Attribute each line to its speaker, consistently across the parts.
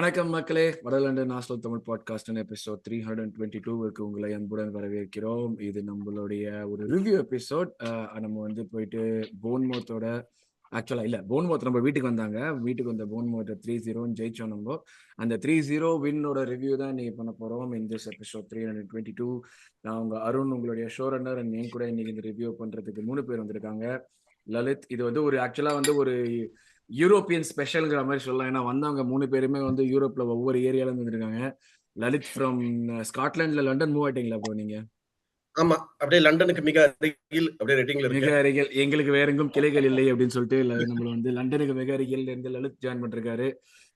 Speaker 1: வணக்கம் மக்களே, வடலண்டன் nostril Tamil podcast episode 322க்கு உங்களை அன்புடன் வரவேற்கிறோம். இது நம்மளுடைய ஒரு ரிவ்யூ எபிசோட். நம்ம வந்து போயிட்டு போன்மோத்தோட போன்மோத் நம்ம வீட்டுக்கு வந்தாங்க. வீட்டுக்கு வந்த போன்மோத் 3-0 ஜெயிச்சோம். நம்ம அந்த 3-0 வின்னோட ரிவ்யூ தான் இன்னைக்கு பண்ண போறோம். இந்த எபிசோட் 322 நான் உங்க அருண், உங்களுடைய ஷோ ரன்னர், அண்ட் என் கூட இன்னைக்கு இந்த ரிவ்யூ பண்றதுக்கு 3 பேர் வந்திருக்காங்க. லலித், இது வந்து ஒரு ஆக்சுவலா வந்து ஒரு யூரோப்பியன் ஸ்பெஷல்ங்கிற மாதிரி சொல்லலாம். ஏன்னா வந்தவங்க 3 பேருமே வந்து யூரோப்ல ஒவ்வொரு ஏரியால இருந்து வந்திருக்காங்க. லலித் ஃப்ரம் ஸ்காட்லாண்ட்ல லண்டன் மூவ் ஆயிட்டீங்களா ப்ரோ நீங்க?
Speaker 2: ஆமா, அப்படியே லண்டனுக்கு மிக அருகில் அப்படியே ரெட்டிங்ல
Speaker 1: மிக
Speaker 2: இருக்கு.
Speaker 1: அருகில், எங்களுக்கு வேற எங்கும் கிளைகள் இல்லை அப்படின்னு சொல்லிட்டு நம்மள வந்து லண்டனுக்கு மிக அருகில் இருந்து லலித் ஜாயின் பண்ணிருக்காரு.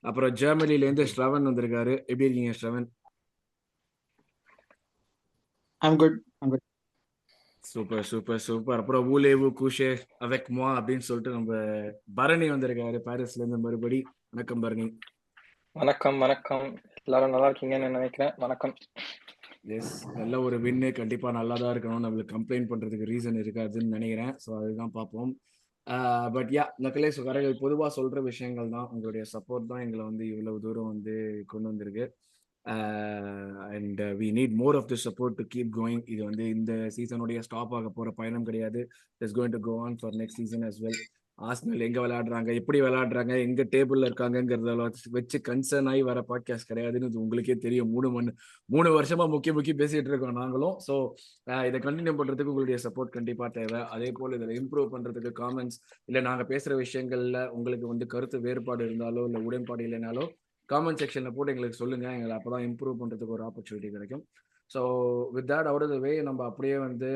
Speaker 1: அப்புறம் ஜெர்மனில இருந்து ஸ்ரவன் வந்திருக்காரு. எப்படி இருக்கீங்க Shravan?
Speaker 3: I'm good.
Speaker 1: Super super super. அப்புறம் ஊலேவு கூஷே அவெக் மொ அப்படின்னு சொல்லிட்டு நம்ம பரணி வந்திருக்காரு பாரிஸ்ல இருந்து மறுபடி. வணக்கம் பரணி.
Speaker 4: வணக்கம் வணக்கம், எல்லாரும் நல்லா இருக்கீங்கன்னு நினைக்கிறேன். வணக்கம்.
Speaker 1: எஸ், நல்ல ஒரு வின்னு கண்டிப்பா நல்லா தான் இருக்கணும். நம்மளுக்கு கம்ப்ளைண்ட் பண்றதுக்கு ரீசன் இருக்காதுன்னு நினைக்கிறேன். ஸோ அதுதான் பார்ப்போம். பட் யா மக்களே, சுகரங்கள் பொதுவாக சொல்ற விஷயங்கள் தான். உங்களுடைய சப்போர்ட் தான் எங்களை வந்து இவ்வளவு தூரம் வந்து கொண்டு வந்திருக்கு. And we need more of the support to keep going. இது வந்து இந்த சீசனுடைய ஸ்டாப் ஆக போற பயணம் கிடையாது. It's going to go on for next season as well. Arsenal எங்க விளையாடுறாங்க, எப்படி விளையாடுறாங்க, எங்க டேபிள்ல இருக்காங்கிறத வச்சு கன்சர்ன் ஆகி வர பாட்காஸ்ட் கிடையாதுன்னு உங்களுக்கே தெரியும். 3 வருஷமா முக்கிய பேசிட்டு இருக்கோம் நாங்களும். ஸோ இதை கண்டினியூ பண்றதுக்கு உங்களுடைய சப்போர்ட் கண்டிப்பா தேவை. அதே போல இதில் இம்ப்ரூவ் பண்றதுக்கு காமெண்ட்ஸ், இல்லை நாங்க பேசுற விஷயங்கள்ல உங்களுக்கு வந்து கருத்து வேறுபாடு இருந்தாலோ இல்லை உடன்பாடு இல்லைனாலோ காமெண்ட் செக்ஷன்ல போட்டு எங்களுக்கு சொல்லுங்க. எங்களை அப்பதான் இம்ப்ரூவ் பண்றதுக்கு ஒரு ஆப்பர்ச்சுனிட்டி கிடைக்கும். So with that out of the way, நம்ம அப்படியே வந்து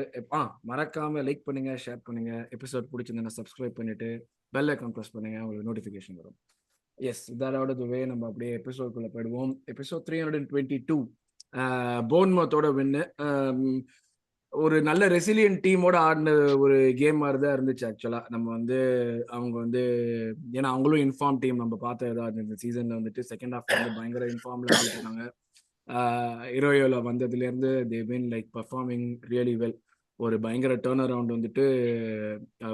Speaker 1: மறக்காம லைக் பண்ணுங்க, ஷேர் பண்ணுங்க. எபிசோட் பிடிச்சிருந்தா சப்ஸ்கிரைப் பண்ணிட்டு பெல் ஐக்கான் ப்ரெஸ் பண்ணுங்க, உங்களுக்கு நோட்டிஃபிகேஷன் வரும். Yes, with that out of the way நம்ம அப்படியே எபிசோட்குள்ள போயிடுவோம். எபிசோட் 322 போன்மத்தோட வின்னு. ஒரு நல்ல ரெசிலியன்ட் டீமோட ஆடின ஒரு கேம் மாதிரி தான் இருந்துச்சு. ஆக்சுவலா நம்ம வந்து அவங்க வந்து, ஏன்னா அவங்களும் இன்ஃபார்ம் டீம் நம்ம பார்த்த ஏதாவது இந்த சீசன்ல வந்துட்டு செகண்ட் ஹாஃப் வந்து பயங்கர இன்ஃபார்ம்ல ஆடிட்டு இருக்காங்க. இரோயோல வந்ததுல இருந்து they been like performing really well. ஒரு பயங்கர டேர்ன் அரவுண்ட் வந்துட்டு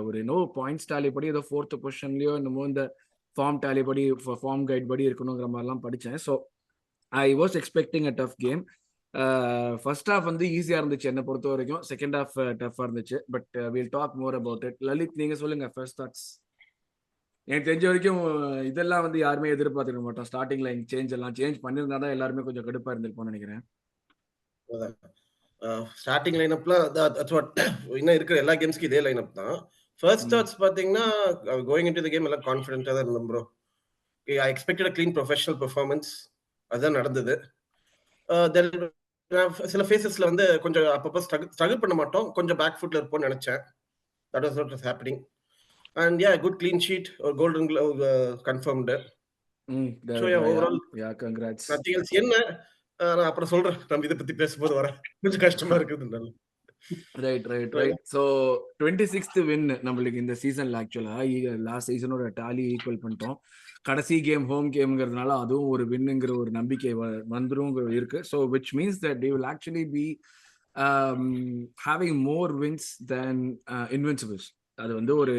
Speaker 1: ஒரு பாயிண்ட்ஸ் டாலி படி ஏதோ 4th பொசிஷன்லயோ என்னமோ இந்த ஃபார்ம் டாலி படி, ஃபார்ம் கைட் படி இருக்கணுங்கிற மாதிரிலாம் படித்தேன். So I was expecting a tough game. First half வந்து ஈஸியா இருந்துச்சு என்னை பொறுத்த வரைக்கும். செகண்ட் ஹாஃப் டஃபா இருந்துச்சு. But will talk more about it. Lalit, நீங்க சொல்லுங்க ஃபர்ஸ்ட் தாட்ஸ். எனக்கு தெரிஞ்ச வரைக்கும் இதெல்லாம் வந்து யாருமே எதிர்பார்த்துக்க மாட்டோம். ஸ்டார்டிங்ல சேஞ்ச் பண்ணிருந்தா தான் எல்லாருமே கொஞ்சம் கடுப்பா இருந்திருப்போம்னு நினைக்கிறேன்.
Speaker 2: ஸ்டார்டிங் லைனப்ல இன்னும் இருக்கிற எல்லா கேம்ஸ்க்கு இதே லைனப் தான். ஃபர்ஸ்ட் தாட்ஸ் பாத்தீங்கன்னா, கோயிங் இன்டு தி கேம் எல்லாம் கான்ஃபிடென்ட்டா தான் இருந்தோம் bro. I expected a clean professional performance. அதுதான் நடந்தது. சில ஃபேசஸ்ல வந்து கொஞ்சம் அப்பப்போ ஸ்ட்ரகிள் பண்ண மாட்டோம், கொஞ்சம் பேக் ஃபுட்ல இருப்போம்னு நினைச்சேன். That was what was happening. And yeah, good clean sheet, ஒரு golden glove confirmed. So yeah, overall
Speaker 1: congrats.
Speaker 2: Nothing else. என்ன நான் அப்புறம் சொல்றேன், நம்ம இதை பத்தி பேசும்போது வரேன். கொஞ்சம் கஷ்டமா இருக்குது.
Speaker 1: ரைட். ஸோ 26th வின் நம்மளுக்கு இந்த சீசன்ல. ஆக்சுவலா லாஸ்ட் சீசனோட டாலி ஈக்குவல் பண்ணிட்டோம். கடைசி கேம் ஹோம் கேம்ங்கிறதுனால அதுவும் ஒரு வின்னுங்கிற ஒரு நம்பிக்கை வந்துரும் இருக்கு. So which means that they will actually be having more wins than invincibles. அது வந்து ஒரு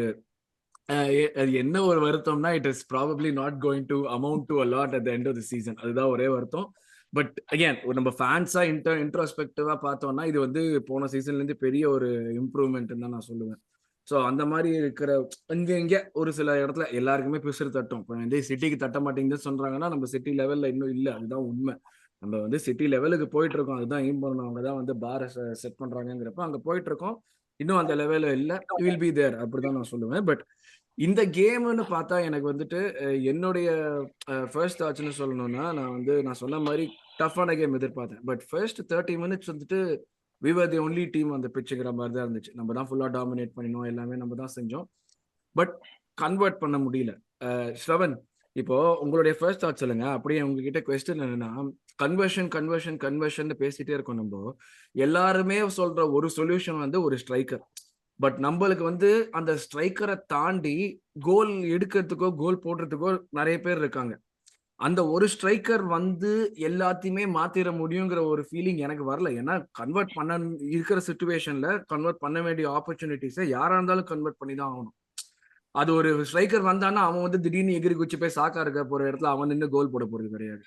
Speaker 1: அது என்ன ஒரு வருத்தம்னா, it is probably not going to amount to a lot at the end of the season. அதுதான் ஒரே வருத்தம். பட் அகேன் நம்ம ஃபேன்ஸா இன்ட்ரோஸ்பெக்டிவா பார்த்தோம்னா இது வந்து போன சீசன்ல இருந்து பெரிய ஒரு இம்ப்ரூவ்மெண்ட் தான் நான் சொல்லுவேன். ஸோ அந்த மாதிரி இருக்கிற இங்க ஒரு சில இடத்துல எல்லாருக்குமே பிசுறு தட்டும். இப்போ வந்து சிட்டிக்கு தட்ட மாட்டேங்குதுன்னு சொல்றாங்கன்னா நம்ம சிட்டி லெவல்ல இன்னும் இல்லை. அதுதான் உண்மை. நம்ம வந்து சிட்டி லெவலுக்கு போயிட்டு இருக்கோம். அதுதான் எய்ம் பண்ணணும். அவங்க தான் வந்து பாரை செட் பண்றாங்கிறப்ப அங்க போயிட்டு இருக்கோம். இன்னும் அந்த லெவலில் இல்லை. வில் பி தேர், அப்படிதான் நான் சொல்லுவேன். பட் இந்த கேம்னு பார்த்தா எனக்கு வந்துட்டு என்னுடைய ஃபர்ஸ்ட் தாட்ஸ்னு சொல்லணும்னா, நான் சொன்ன மாதிரி டஃப்பான கேம் எதிர்பார்த்தேன். பட் ஃபர்ஸ்ட் 30 minutes வந்துட்டு we were the only team அந்த பிச்சுங்கிற மாதிரி தான் இருந்துச்சு. நம்ம தான் ஃபுல்லா டாமினேட் பண்ணினோம், எல்லாமே நம்ம தான் செஞ்சோம். பட் கன்வெர்ட் பண்ண முடியல. ஸ்ரவன், இப்போ உங்களுடைய ஃபர்ஸ்ட் தாட் சொல்லுங்க. அப்படியே உங்ககிட்ட கொஸ்டின் என்னன்னா, கன்வர்ஷன் பேசிட்டே இருக்கோம். நம்ம எல்லாருமே சொல்ற ஒரு சொல்யூஷன் வந்து ஒரு ஸ்ட்ரைக்கர். பட் நம்மளுக்கு வந்து அந்த ஸ்ட்ரைக்கரை தாண்டி கோல் எடுக்கிறதுக்கோ கோல் போடுறதுக்கோ நிறைய பேர் இருக்காங்க. அந்த ஒரு ஸ்ட்ரைக்கர் வந்து எல்லாத்தையுமே மாத்திர முடியுங்கிற ஒரு ஃபீலிங் எனக்கு வரல. ஏன்னா கன்வெர்ட் பண்ண இருக்கிற சிச்சுவேஷன்ல கன்வெர்ட் பண்ண வேண்டிய ஆப்பர்ச்சுனிட்டிஸை யாரா இருந்தாலும் கன்வெர்ட் பண்ணி தான் ஆகணும். அது ஒரு ஸ்ட்ரைக்கர் வந்தான்னா அவன் வந்து திடீர்னு எகிரி குச்சி போய் சாக்கா இருக்க போற இடத்துல அவன் நின்று கோல் போட போறது கிடையாது.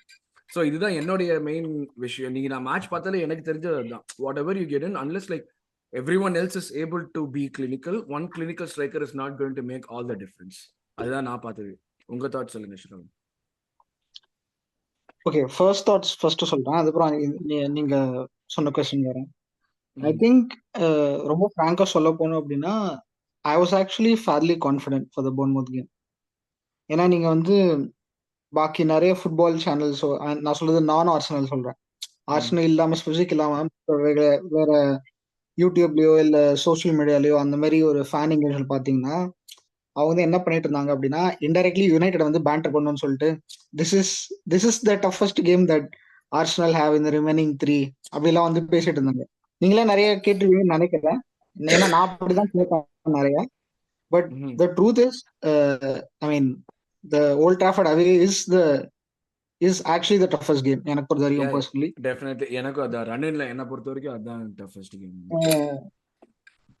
Speaker 1: ஸோ இதுதான் என்னுடைய மெயின் விஷயம். நீங்க நான் மேட்ச் பார்த்தாலே எனக்கு தெரிஞ்சது அதுதான். Whatever you get in, unless like everyone else is able to be clinical, one clinical striker is not going to make all the difference. அதுதான் நான் பார்த்தது. உங்க தாட் சொல்லுங்க Sriram.
Speaker 3: Okay, first thoughts first சொல்றேன், அதுக்கப்புறம் நீங்க சொன்ன question வரேன். ஐ திங்க் ரொம்ப ஃப்ராங்கா சொல்ல போனோம் அப்படின்னா, I was actually fairly confident for the Bournemouth game. ஏன்னா நீங்க வந்து பாக்கி நிறைய ஃபுட்பால் சேனல்ஸ், நான் சொல்றது நான் ஆர்சனல் சொல்றேன், ஆர்சனல் இல்லாம ஸ்பெசிஃபிக் இல்லாம வேற யூடியூப்லயோ இல்ல சோஷியல் மீடியாலயோ அந்த மாதிரி ஒரு ஃபேன் எங்கேஜ்மெண்ட் பாத்தீங்கன்னா, அவங்க வந்து என்ன பண்ணிட்டு இருந்தாங்க அப்படின்னா, இன்டைரக்ட்லி யுனைடெட் வந்து பேண்டர் பண்ணணும்னு சொல்லிட்டு this is the toughest game that Arsenal have in the remaining 3 அப்படிலாம் வந்து பேசிட்டு இருந்தாங்க. நீங்களே நிறைய கேட்டுருவீங்கன்னு நினைக்கிறேன், ஏன்னா நான் அப்படிதான் கேட்பேன் நிறைய. But the truth is, I mean the Old Trafford away is actually the toughest game எனக்கு பொறுத்த வரைக்கும் பர்சனலி.
Speaker 1: டெஃபினெட்லி எனக்கும் அதான் ரன்னிங்ல என்ன பொறுத்த வரைக்கும் அதான் டஃபஸ்ட் கேம்.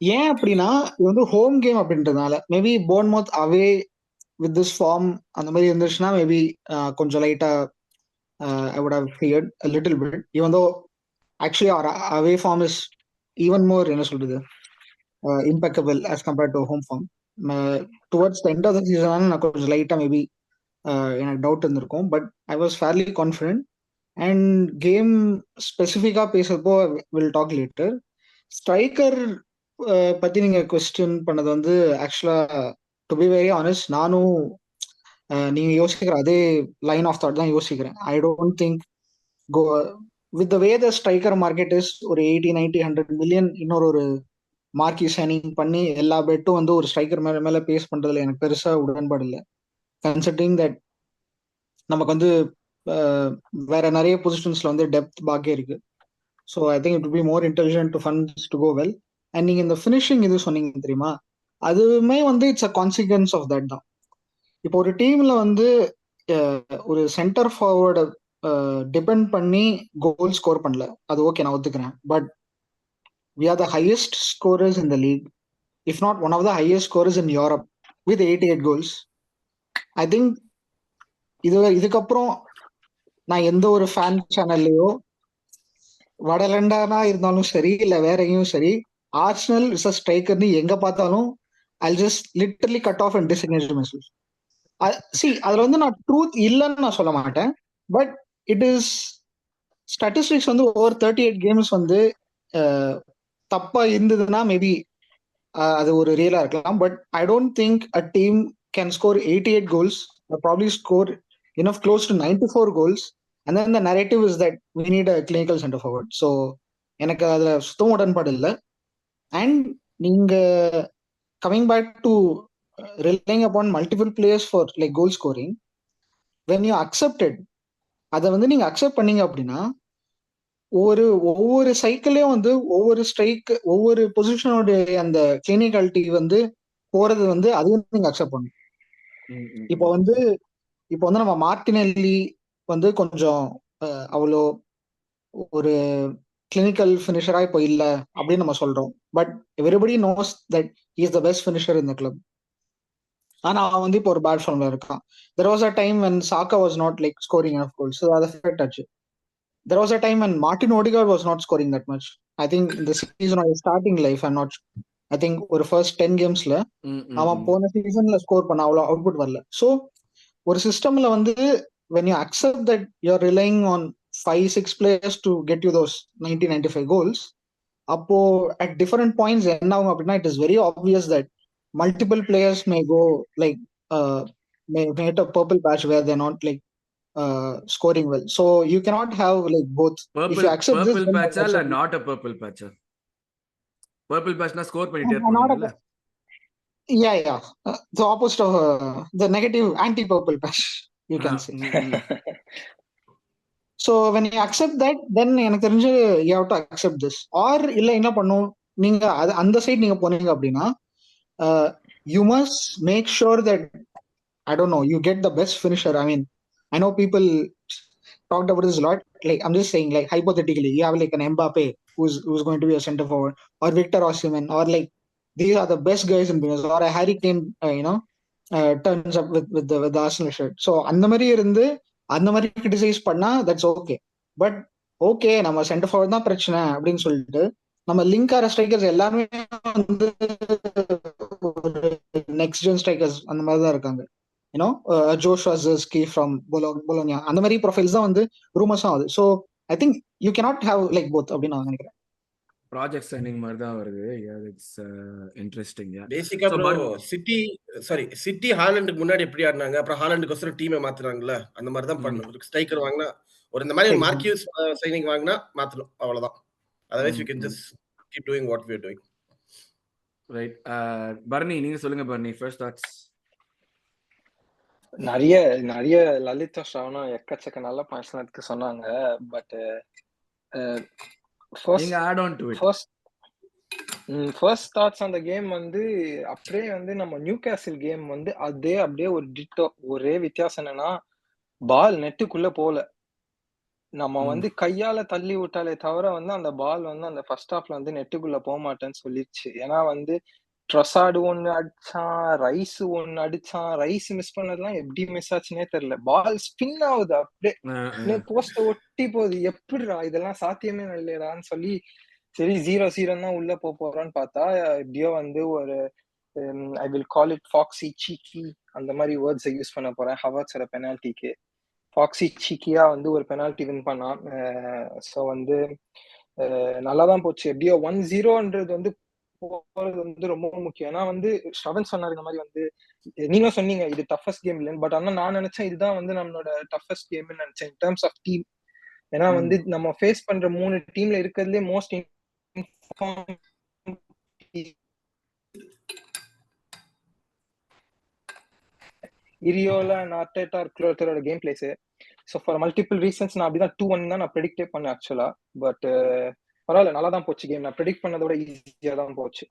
Speaker 3: ஏன் அப்படின்னா இது வந்து ஹோம் கேம் அப்படின்றதுனால. Maybe Bournemouth away with this form அந்த மாதிரி இருந்துச்சுன்னா மேபி கொஞ்சம் லைட்டா I would have feared a little bit, even though actually our away form is even more, என்ன சொல்றது, impeccable as compared to home form. Towards the end of the season நான் கொஞ்சம் லைட்டா மேபி எனக்கு டவுட் இருந்திருக்கும். But I was fairly confident. And game ஸ்பெசிஃபிக்கா பேசுறப்போ will talk later. Striker பத்தி நீங்க கொஸ்டின் பண்ணது வந்து ஆக்சுவலா டு பி வெரி ஆனஸ்ட், நானும் நீங்க யோசிக்கிற அதே லைன் ஆஃப் தாட் தான் யோசிக்கிறேன். I don't think go with the way the striker market is, ஒரு 80-90-100 மில்லியன் இன்னொரு மார்க்கி சைனிங் பண்ணி எல்லா பெட்டும் வந்து ஒரு ஸ்ட்ரைக்கர் மேல பேஸ் பண்றதுல எனக்கு பெருசா உடன்பாடு இல்லை. கன்சிடரிங் தட் நமக்கு வந்து வேற நிறைய பொசிஷன்ஸ்ல வந்து டெப்த் பாக்கே இருக்கு. So I think it will be more intelligent to funds to go well. And நீங்க இந்த ஃபினிஷிங் இது சொன்னீங்க தெரியுமா, அதுவுமே வந்து it's a consequence of that தான். இப்போ ஒரு டீம்ல வந்து ஒரு சென்டர் ஃபார்வர்டு டிபெண்ட் பண்ணி கோல் ஸ்கோர் பண்ணல, அது ஓகே, நான் ஒத்துக்கிறேன். But we are the highest scorers in the league, if not one of the highest scorers in Europe with 88 goals. I think இதுக்கப்புறம் நான் எந்த ஒரு ஃபேன் சேனல்லையோ வடலண்டானா இருந்தாலும் சரி இல்ல வேற எங்கேயும் சரி, ஆர்சனல் இஸ் அ ஸ்ட்ரைக்கர்னு எங்க பார்த்தாலும் I'll just literally cut off and disengage myself. See, அதுல வந்து நான் ட்ரூத் இல்லைன்னு நான் சொல்ல மாட்டேன். பட் இட் இஸ் ஸ்டாட்டிஸ்டிக்ஸ் வந்து ஓவர் 38 கேம்ஸ் வந்து தப்பா இருந்ததுன்னா மேபி அது ஒரு ரியலா இருக்கலாம். But I don't think a team can score 88 goals, probably score enough close to 94 goals, and then the narrative is that we need a clinical center forward. So எனக்கு அதுல சுத்தம் உடன்பாடு இல்லை. அண்ட் நீங்க coming back to relying upon multiple players for like goal scoring, when you accept it, அதை வந்து நீங்க accept பண்ணீங்க அப்படின்னா ஒவ்வொரு சைக்கிளையும் வந்து ஒவ்வொரு ஸ்ட்ரைக் ஒவ்வொரு பொசிஷனோட அந்த கிளினிகாலிட்டி வந்து போறது வந்து அதையும் நீங்க அக்செப்ட் பண்ணணும். இப்போ வந்து நம்ம மார்டினெல்லி வந்து கொஞ்சம் அவ்வளோ ஒரு கிளினிக்கல் ஃபினிஷரா இப்போ இல்ல அப்படின்னு நம்ம சொல்றோம். But everybody knows that he is the best finisher in the club. ஆனா அவன் வந்து இப்போ ஒரு பேட் ஃபார்ம்ல இருக்கான். There was a time when Saka was not like scoring enough goals, so அது affect ஆச்சு. There was a time when Martin Odegaard was not scoring that much. I think in the season of starting life, I think ஒரு first 10 கேம்ஸ்ல அவன் போன சீசன்ல score பண்ண அவ்வளோ output வரல. So ஒரு சிஸ்டம்ல வந்து when you accept that you're relying on 5-6 players to get you those 90-95 goals, அப்போ at different points என்ன ஆகும் அப்படின்னா, it is very obvious that multiple players may go like may hit a purple patch where they're not like scoring well. So you cannot have like both. If you accept this,
Speaker 1: purple patch or not a purple patch? Purple patch na score பண்ணிட்டே இருப்பாங்கல.
Speaker 3: Yeah. The opposite of the negative anti-purple patch, you can say. So when you accept that, then எனக்கு தெரிஞ்சு you have to accept this. Or இல்ல என்ன பண்ணும், நீங்க அந்த side நீங்க போனீங்க அப்படின்னா you must make sure that I don't know, you get the best finisher. I mean, I know people talked about this a lot. Like I'm just saying, like hypothetically, you have like an Mbappe who's going to be a center forward, or Victor Osimhen, or like these are the best guys in business, or a Harry Kane, turns up with the Arsenal shirt. So அந்த மாதிரி இருந்து அந்த மாதிரி criticise பண்ணா that's okay. But okay நம்ம centre forward தான் பிரச்சனை அப்படின்னு சொல்லிட்டு நம்ம லிங்க் ஆற ஸ்ட்ரைக்கர்ஸ் எல்லாமே வந்து நெக்ஸ்ட் ஜென் ஸ்ட்ரைக்கர்ஸ் அந்த மாதிரி தான் இருக்காங்க. யூனோ ஜோஷுவா ஜெர்ஸ்கி ஃப்ரம் பொலோனியா அந்த மாதிரி ப்ரொஃபைல்ஸ் தான் வந்து ரூமர்ஸும் ஆகுது. So I think you cannot have like both அப்படின்னு நான் நினைக்கிறேன்.
Speaker 1: ப்ராஜெக்ட் சைனிங் மாதிரி தான் வருது. It's interesting.
Speaker 2: பேசிக்கா ப்ரோ சிட்டி ஹாலண்டுக்கு முன்னாடி எப்படி ஆடினாங்க, அப்புறம் ஹாலண்டுக்கு டீமை மாத்துறாங்கல்ல, அந்த மாதிரி தான் பண்ணணும். ஸ்ட்ரைக்கர் வாங்கினா ஒரு இந்த மாதிரி மார்க்கியூஸ் சைனிங் வாங்கினா மாத்தணும், அவ்வளவுதான். Otherwise you can just keep doing what we are doing.
Speaker 1: Right. Barni நீங்க சொல்லுங்க. Barni first thoughts.
Speaker 4: நிறைய லலிதா ஸ்ரவணம் எக்கச்சக்க நல்ல பாயிண்ட்ஸ் எடுத்து சொன்னாங்க. பட்
Speaker 1: நீங்க add on to it.
Speaker 4: First thoughts அந்த கேம் வந்து அப்படியே வந்து நம்ம நியூ கேசில் கேம் வந்து அப்படியே ஒரு டிட்டோ. ஒரே வித்தியாசம் என்னன்னா பால் நெட்டுக்குள்ள போல, நம்ம வந்து கையால தள்ளி விட்டாலே தவிர வந்து அந்த பால் வந்து அந்த ஃபர்ஸ்ட் ஹாஃப்ல வந்து நெட்டுக்குள்ள போக மாட்டேன்னு சொல்லிடுச்சு. ஏன்னா வந்து ட்ரொசார்டு ஒன்னு அடிச்சான், ரைஸ் மிஸ் பண்ணதெல்லாம் எப்படி மிஸ் ஆச்சுன்னே தெரியல. பால் ஸ்பின் ஆகுது, அப்படியே போஸ்ட ஒட்டி போகுது. எப்படிடா இதெல்லாம் சாத்தியமே இல்லையடான்னு சொல்லி சரி 0-0 தான் உள்ள போறான்னு பார்த்தா எப்படியோ வந்து ஒரு I will call it foxy cheeky அந்த மாதிரி வேர்ட்ஸை யூஸ் பண்ண போறேன். ஹவர்ட்ஸோட பெனால்டிக்கு ஃபாக்ஸி சீக்கியா வந்து ஒரு பெனால்டி வின் பண்ணான். ஸோ வந்து நல்லாதான் போச்சு. எப்படியோ 1-0ன்றது வந்து போறது வந்து ரொம்ப முக்கியம். ஏன்னா வந்து ஷ்ரவன் சொன்னாரு இந்த மாதிரி வந்து நீங்க சொன்னீங்க இது டஃபஸ்ட் கேம் இல்லைன்னு. பட் ஆனா நான் நினைச்சேன் இதுதான் வந்து நம்மளோட டஃபஸ்ட் கேம்னு நினைச்சேன் இன் டர்ம்ஸ் ஆஃப் டீம். ஏன்னா வந்து நம்ம ஃபேஸ் பண்ற 3 டீம்ல இருக்கிறதுலே மோஸ்ட் இரியோலா அண்ட் ஆர்டெட்டா இருக்கிறோட game plays. So for multiple reasons நான் அப்படிதான் 2-1 தான் நான் ப்ரெடிக்டே பண்ணேன் ஆக்சுவலா. பட் பரவாயில்ல, நல்லா தான் போச்சு கேம். நான் ப்ரெடிக்ட் பண்ணதோட ஈஸியா தான் போச்சு.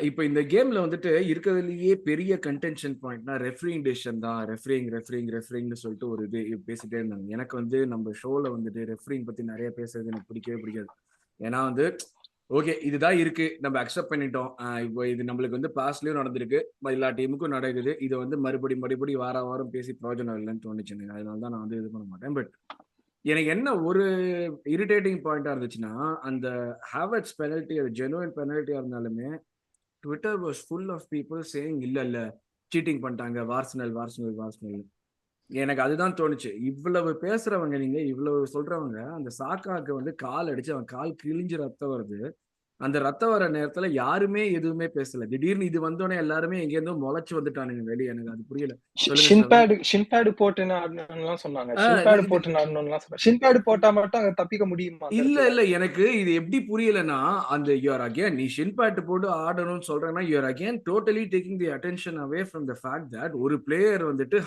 Speaker 1: இப்போ இந்த கேம்ல வந்துட்டு இருக்கிறதுலயே பெரிய கன்டென்ஷன் பாயிண்ட்னா ரெஃப்ரிங் டிசிஷன் தான். ரெஃப்ரிங்னு சொல்லிட்டு ஒரு இது பேசிட்டே இருந்தாங்க. எனக்கு வந்து நம்ம ஷோல வந்துட்டு ரெஃப்ரிங் பத்தி நிறைய பேசுறது எனக்கு பிடிக்கவே பிடிக்காது. ஏன்னா வந்து ஓகே இதுதான் இருக்கு, நம்ம அக்செப்ட் பண்ணிட்டோம். இப்போ இது நம்மளுக்கு வந்து பாஸ்ட்லயும் நடந்திருக்கு, எல்லா டீமுக்கும் நடக்குது. இதை வந்து மறுபடி வாரம் பேசி பிரயோஜனம் இல்லைன்னு தோணுச்சு எனக்கு. அதனால தான் நான் வந்து இது பண்ண மாட்டேன். பட் எனக்கு என்ன ஒரு இரிட்டேட்டிங் பாயிண்டா இருந்துச்சுன்னா, அந்த ஹாவர்ட்ஸ் பெனல்ட்டி அது ஜெனுவன் பெனல்ட்டியா இருந்தாலுமே Twitter was full of people saying இல்ல சீட்டிங் பண்ணிட்டாங்க வார்ஸ்னல். எனக்கு அதுதான் தோணுச்சு. இவ்வளவு பேசுறவங்க, நீங்க இவ்வளவு சொல்றவங்க, அந்த சாக்காக்கு வந்து கால் அடிச்சு அவன் கால் கிழிஞ்சு ரத்தம் வருது. அந்த ரத்தம் வர நேரத்துல யாருமே எதுவுமே பேசல. திடீர்னு இது வந்தோடனே எல்லாருமே எங்க இருந்தோ முளைச்சு வந்துட்டானுங்க வெளியே. எனக்கு அது புரியல.
Speaker 4: ஷின்பேடு போட்டு ஆடணும்லாம் சொன்னாங்க. ஷின்பேடு போட்டு ஆடணும்லாம் சொன்னாங்க. ஷின்பேடு போட்டா மட்டும் அங்க தப்பிக்க முடியுமா?
Speaker 1: இல்ல எனக்கு இது எப்படி புரியலன்னா, அந்த யூஆர் அகேன் நீ ஷின்பேடு போட்டு ஆடணும்னு சொல்றேன்னா you're again totally taking the attention away from the fact that ஒரு பிளேயர் வந்துட்டு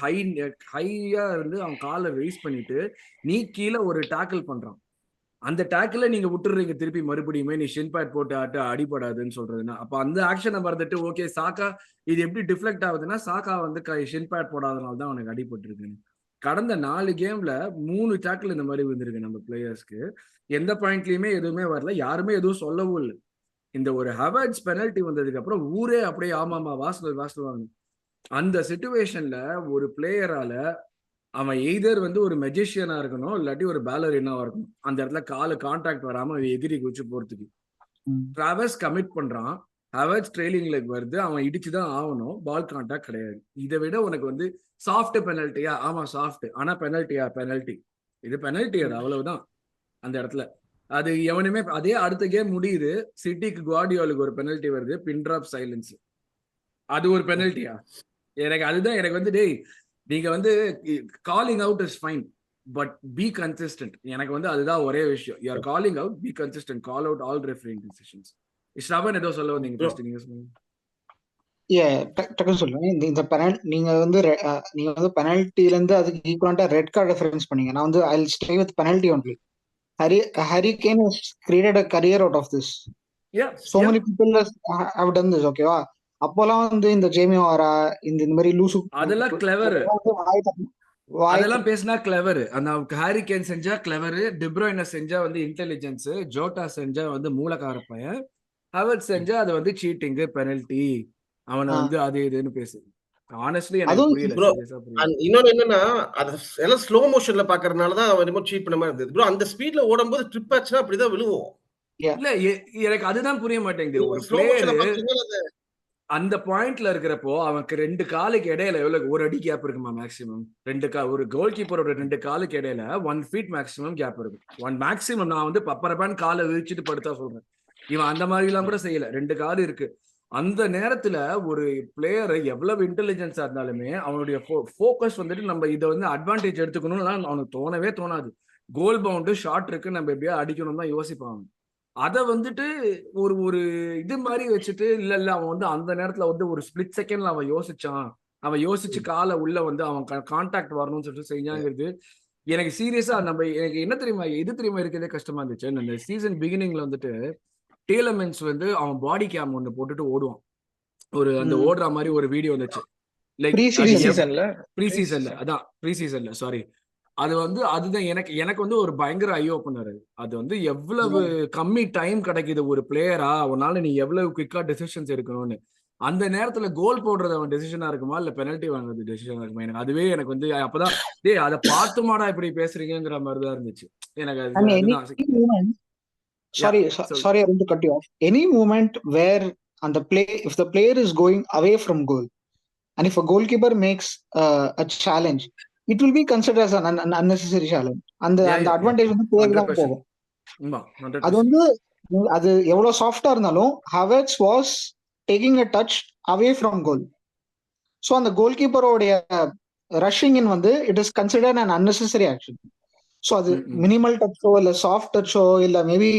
Speaker 1: ஹையா இருந்து அவன் காலை வெயிஸ் பண்ணிட்டு நீ கீழே ஒரு டாக்கிள் பண்றான். அந்த டேக்கில் நீங்க விட்டுறீங்க திருப்பி மறுபடியுமே நீ ஷின்பேட் போட்டு அடிபடாதுன்னு சொல்றதுன்னா, அப்ப அந்த ஆக்ஷனை மறந்துட்டு ஓகே சாக்கா இது எப்படி டிஃப்ளெக்ட் ஆகுதுன்னா சாக்கா வந்து ஷின்பேட் போடாதனால தான் அவனுக்கு அடிபட்டுருக்குன்னு. கடந்த 4 கேம்ல 3 டேக்கிள் இந்த மாதிரி விழுந்திருக்கு நம்ம பிளேயர்ஸ்க்கு. எந்த பாயிண்ட்லயுமே எதுவுமே வரல, யாருமே எதுவும் சொல்லவும் இல்லை. இந்த ஒரு ஹவர்ட்ஸ் பெனல்ட்டி வந்ததுக்கு அப்புறம் ஊரே அப்படியே ஆமாமா வாசல் அந்த சிச்சுவேஷன்ல ஒரு பிளேயரால அவன் எய்தர் வந்து ஒரு மெஜிஷியனா இருக்கணும், இல்லாட்டி ஒரு பேலரினாவா இருக்கணும். அந்த இடத்துல காலு கான்டாக்ட் வராம எகிரி குச்சி போறதுக்கு டிராவர்ஸ் கமிட் பண்றான். ஹவர்ட்ஸ் ட்ரெயிலிங் லெக் வருது, அவன் இடிச்சுதான் ஆகணும், பால் கான்டாக்ட் கிடையாது. இதை விட உனக்கு வந்து சாஃப்ட் பெனல்ட்டியா? ஆமா சாஃப்ட். ஆனா பெனல்ட்டி இது பெனல்ட்டி, அது அவ்வளவுதான் அந்த இடத்துல. அது எவனுமே அதே அடுத்த கேம் முடியுது, சிட்டிக்கு குவார்டியோலுக்கு ஒரு பெனல்ட்டி வருது, பின் டிராப் சைலன்ஸ். அது ஒரு பெனல்ட்டியா? எனக்கு அதுதான் எனக்கு வந்து டேய் நீங்க வந்து calling out is fine but be consistent. எனக்கு வந்து அதுதான் ஒரே விஷயம். You are calling out, be consistent, call out all referring decisions. Shravan ஏதோ சொல்ல வந்தீங்க, நீங்க சொல்லுங்க.
Speaker 3: டக்குன்னு சொல்லுங்க. இந்த நீங்க வந்து பெனல்ட்டில இருந்து அதுக்கு ஈக்குவலண்டா ரெட் கார்டு ரெஃபரன்ஸ் பண்ணீங்க. நான் வந்து I will stay with penalty only. Harry Kane has created a career out of this. So many people have done this. ஓகேவா? அப்போலாம் வந்து இந்த ஜேமி வாரா இந்த மாதிரி லூசு
Speaker 1: அதெல்லாம் கிளவர், அதெல்லாம் பேசினா கிளவர். அந்த ஹாரி கேன் செஞ்சா கிளவர், டிப்ரோயின செஞ்சா வந்து இன்டெலிஜென்ஸ், ஜோட்டா செஞ்சா வந்து மூலக்கார பையன், ஹவர்ட்ஸ் செஞ்சா அது வந்து சீட்டிங், பெனல்டி, அவனை
Speaker 3: ஆ.
Speaker 1: வந்து அது இதுன்னு பேசு. ஆனஸ்ட்லி எனக்கு
Speaker 3: அதுவும்
Speaker 1: புரியல,
Speaker 2: ப்ரோ
Speaker 1: சீரியஸா புரியல.
Speaker 2: இன்னொன்னு என்னன்னா அது எல்லாம் ஸ்லோ மோஷன்ல பாக்குறதுனால தான் அவன் என்னமோ சீட் பண்ண மாதிரி இருந்தது ப்ரோ. அந்த ஸ்பீட்ல ஓடும்போது ட்ரிப் ஆச்சுன்னா அப்படிதான் விழுவோம்.
Speaker 1: இல்ல எனக்கு அதுதான் புரிய மாட்டேங்குது.
Speaker 2: நீங்க
Speaker 1: ஒரு
Speaker 2: ஸ்லோ
Speaker 1: பிளேயர்
Speaker 2: மோஷன்ல பாக்குறீங்கன்னா
Speaker 1: அந்த பாயிண்ட்ல இருக்கிறப்போ அவனுக்கு 2 காலுக்கு இடையில எவ்வளவு ஒரு அடி கேப் இருக்குமா மேக்ஸிமம்? ஒரு கோல் கீப்பரோட 2 காலுக்கு இடையில 1 ஃபீட் மேக்ஸிமம் கேப் இருக்கும். 1 மேக்ஸிமம். நான் வந்து பப்பரப்பான் காலை விரிச்சிட்டு படுத்தா சொல்றேன். இவன் அந்த மாதிரி எல்லாம் கூட செய்யல. 2 கால் இருக்கு. அந்த நேரத்துல ஒரு பிளேயர் எவ்வளவு இன்டெலிஜென்ஸா இருந்தாலுமே அவனுடைய ஃபோக்கஸ் வந்துட்டு நம்ம இதை வந்து அட்வான்டேஜ் எடுத்துக்கணும்னு அவனுக்கு தோணவே தோணாது. கோல் பவுண்டு ஷாட் இருக்கு, நம்ம எப்படியா அடிக்கணும் தான் யோசிப்பான். அத வந்துட்டு ஒரு ஒரு இது மாதிரி வச்சுட்டு இல்ல அவன் வந்து அந்த நேரத்துல வந்து ஒரு ஸ்பிளிட் செகண்ட்ல அவன் யோசிச்சான், அவன் யோசிச்சு காலை உள்ள வந்து அவன் கான்டாக்ட் வரணும்னு சொல்லிட்டு செஞ்சாங்கிறது எனக்கு சீரியஸா எனக்கு என்ன தெரியுமா இருக்கிறதே கஷ்டமா இருந்துச்சு. இந்த சீசன் பிகினிங்ல வந்துட்டு டீலமென்ஸ் வந்து அவன் பாடி கேம் ஒண்ணு போட்டுட்டு ஓடுவான். அந்த ஓடுற மாதிரி ஒரு வீடியோ வந்துச்சு. லைக் ப்ரீ சீசன்ல அதான் ப்ரீ சீசன்ல சாரி. அது வந்து அதுதான் எனக்கு வந்து ஒரு பயங்கர ஐ ஓப்பனர். அது வந்து எவ்வளவு கம்மி டைம் கிடைக்குது ஒரு பிளேயரா, உன்னால நீ எவ்வளவு குவிக்கா டெசிஷன்ஸ் எடுக்கணும்னு. அந்த நேரத்துல கோல் போடுறது அவன் டெசிஷனா இருக்குமா இல்ல பெனல்டி வாங்குறது டெசிஷனா இருக்குமா? எனக்கு அதுவே எனக்கு வந்து அப்பதான் அதை பார்த்துமாடா இப்படி பேசுறீங்கிற மாதிரிதான் இருந்துச்சு எனக்கு. அதுதான்
Speaker 3: sorry I want to cut you off. Any moment where if the player is going away from goal and if a goalkeeper makes a challenge, it will be considered as an unnecessary challenge. அந்த advantage வந்து பிளேயருக்கு தான் போகும். அது வந்து அது எவ்வளவு சாஃப்டா இருந்தாலும் ஹவர்ட்ஸ் was taking a touch away from goal. So அந்த கோல் கீப்பரோடைய ரஷ்ஷிங் இன் வந்து it is considered an unnecessary action. So அது மினிமல் டச்சோ இல்ல சாஃப்ட் டச்சோ இல்ல மேபி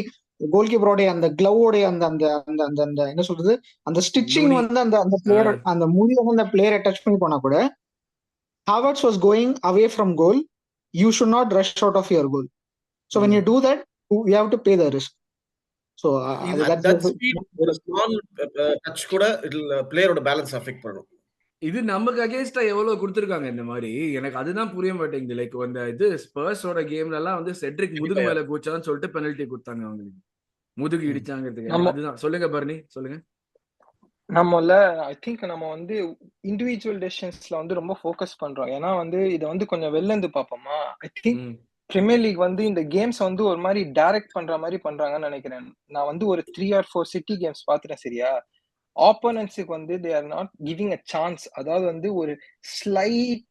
Speaker 3: கோல் கீப்பரோடைய அந்த கிளவோடைய அந்த அந்த அந்த அந்த அந்த என்ன சொல்றது அந்த ஸ்டிச்சிங் வந்து அந்த பிளேயர் அந்த மூடி வந்து அந்த பிளேயரை டச் பண்ணி போனா கூட Havertz was going away from goal. You should not rush out of your goal. So when you do that, you have to pay the risk. So
Speaker 2: that speed ஒரு small touch கூட பிளேயரோட balance affect பண்ணும்.
Speaker 1: இது நமக்கு அகைன்ஸ்டா எவ்வளவு கொடுத்திருக்காங்க இந்த மாதிரி. எனக்கு அதுதான் புரிய மாட்டேங்குது. லைக் அந்த இது ஸ்பர்ஸோட கேம்ல எல்லாம் வந்து செட்ரிக் முதுகு மேல கூச்சான்னு சொல்லிட்டு பெனல்டி கொடுத்தாங்க அவங்களுக்கு. முதுகு இடிச்சாங்கிறதுக்கு. அதுதான் சொல்லுங்க பர்னி, சொல்லுங்க.
Speaker 4: நம்மள ஐ திங்க் நம்ம வந்து இண்டிவிஜுவல் டெசிஷன்ஸ்ல வந்து ரொம்ப ஃபோக்கஸ் பண்றோம். ஏன்னா வந்து இதை வந்து கொஞ்சம் வெளில இருந்து பார்ப்போமா. ஐ திங்க் பிரீமியர் லீக் வந்து இந்த கேம்ஸ் வந்து ஒரு மாதிரி டைரக்ட் பண்ற மாதிரி பண்றாங்கன்னு நினைக்கிறேன். நான் வந்து ஒரு 3 or 4 சிட்டி கேம்ஸ் பாத்துறேன். சரியா, ஆப்போனன்ட்ஸுக்கு வந்து they are not giving a chance. அதாவது வந்து ஒரு ஸ்லைட்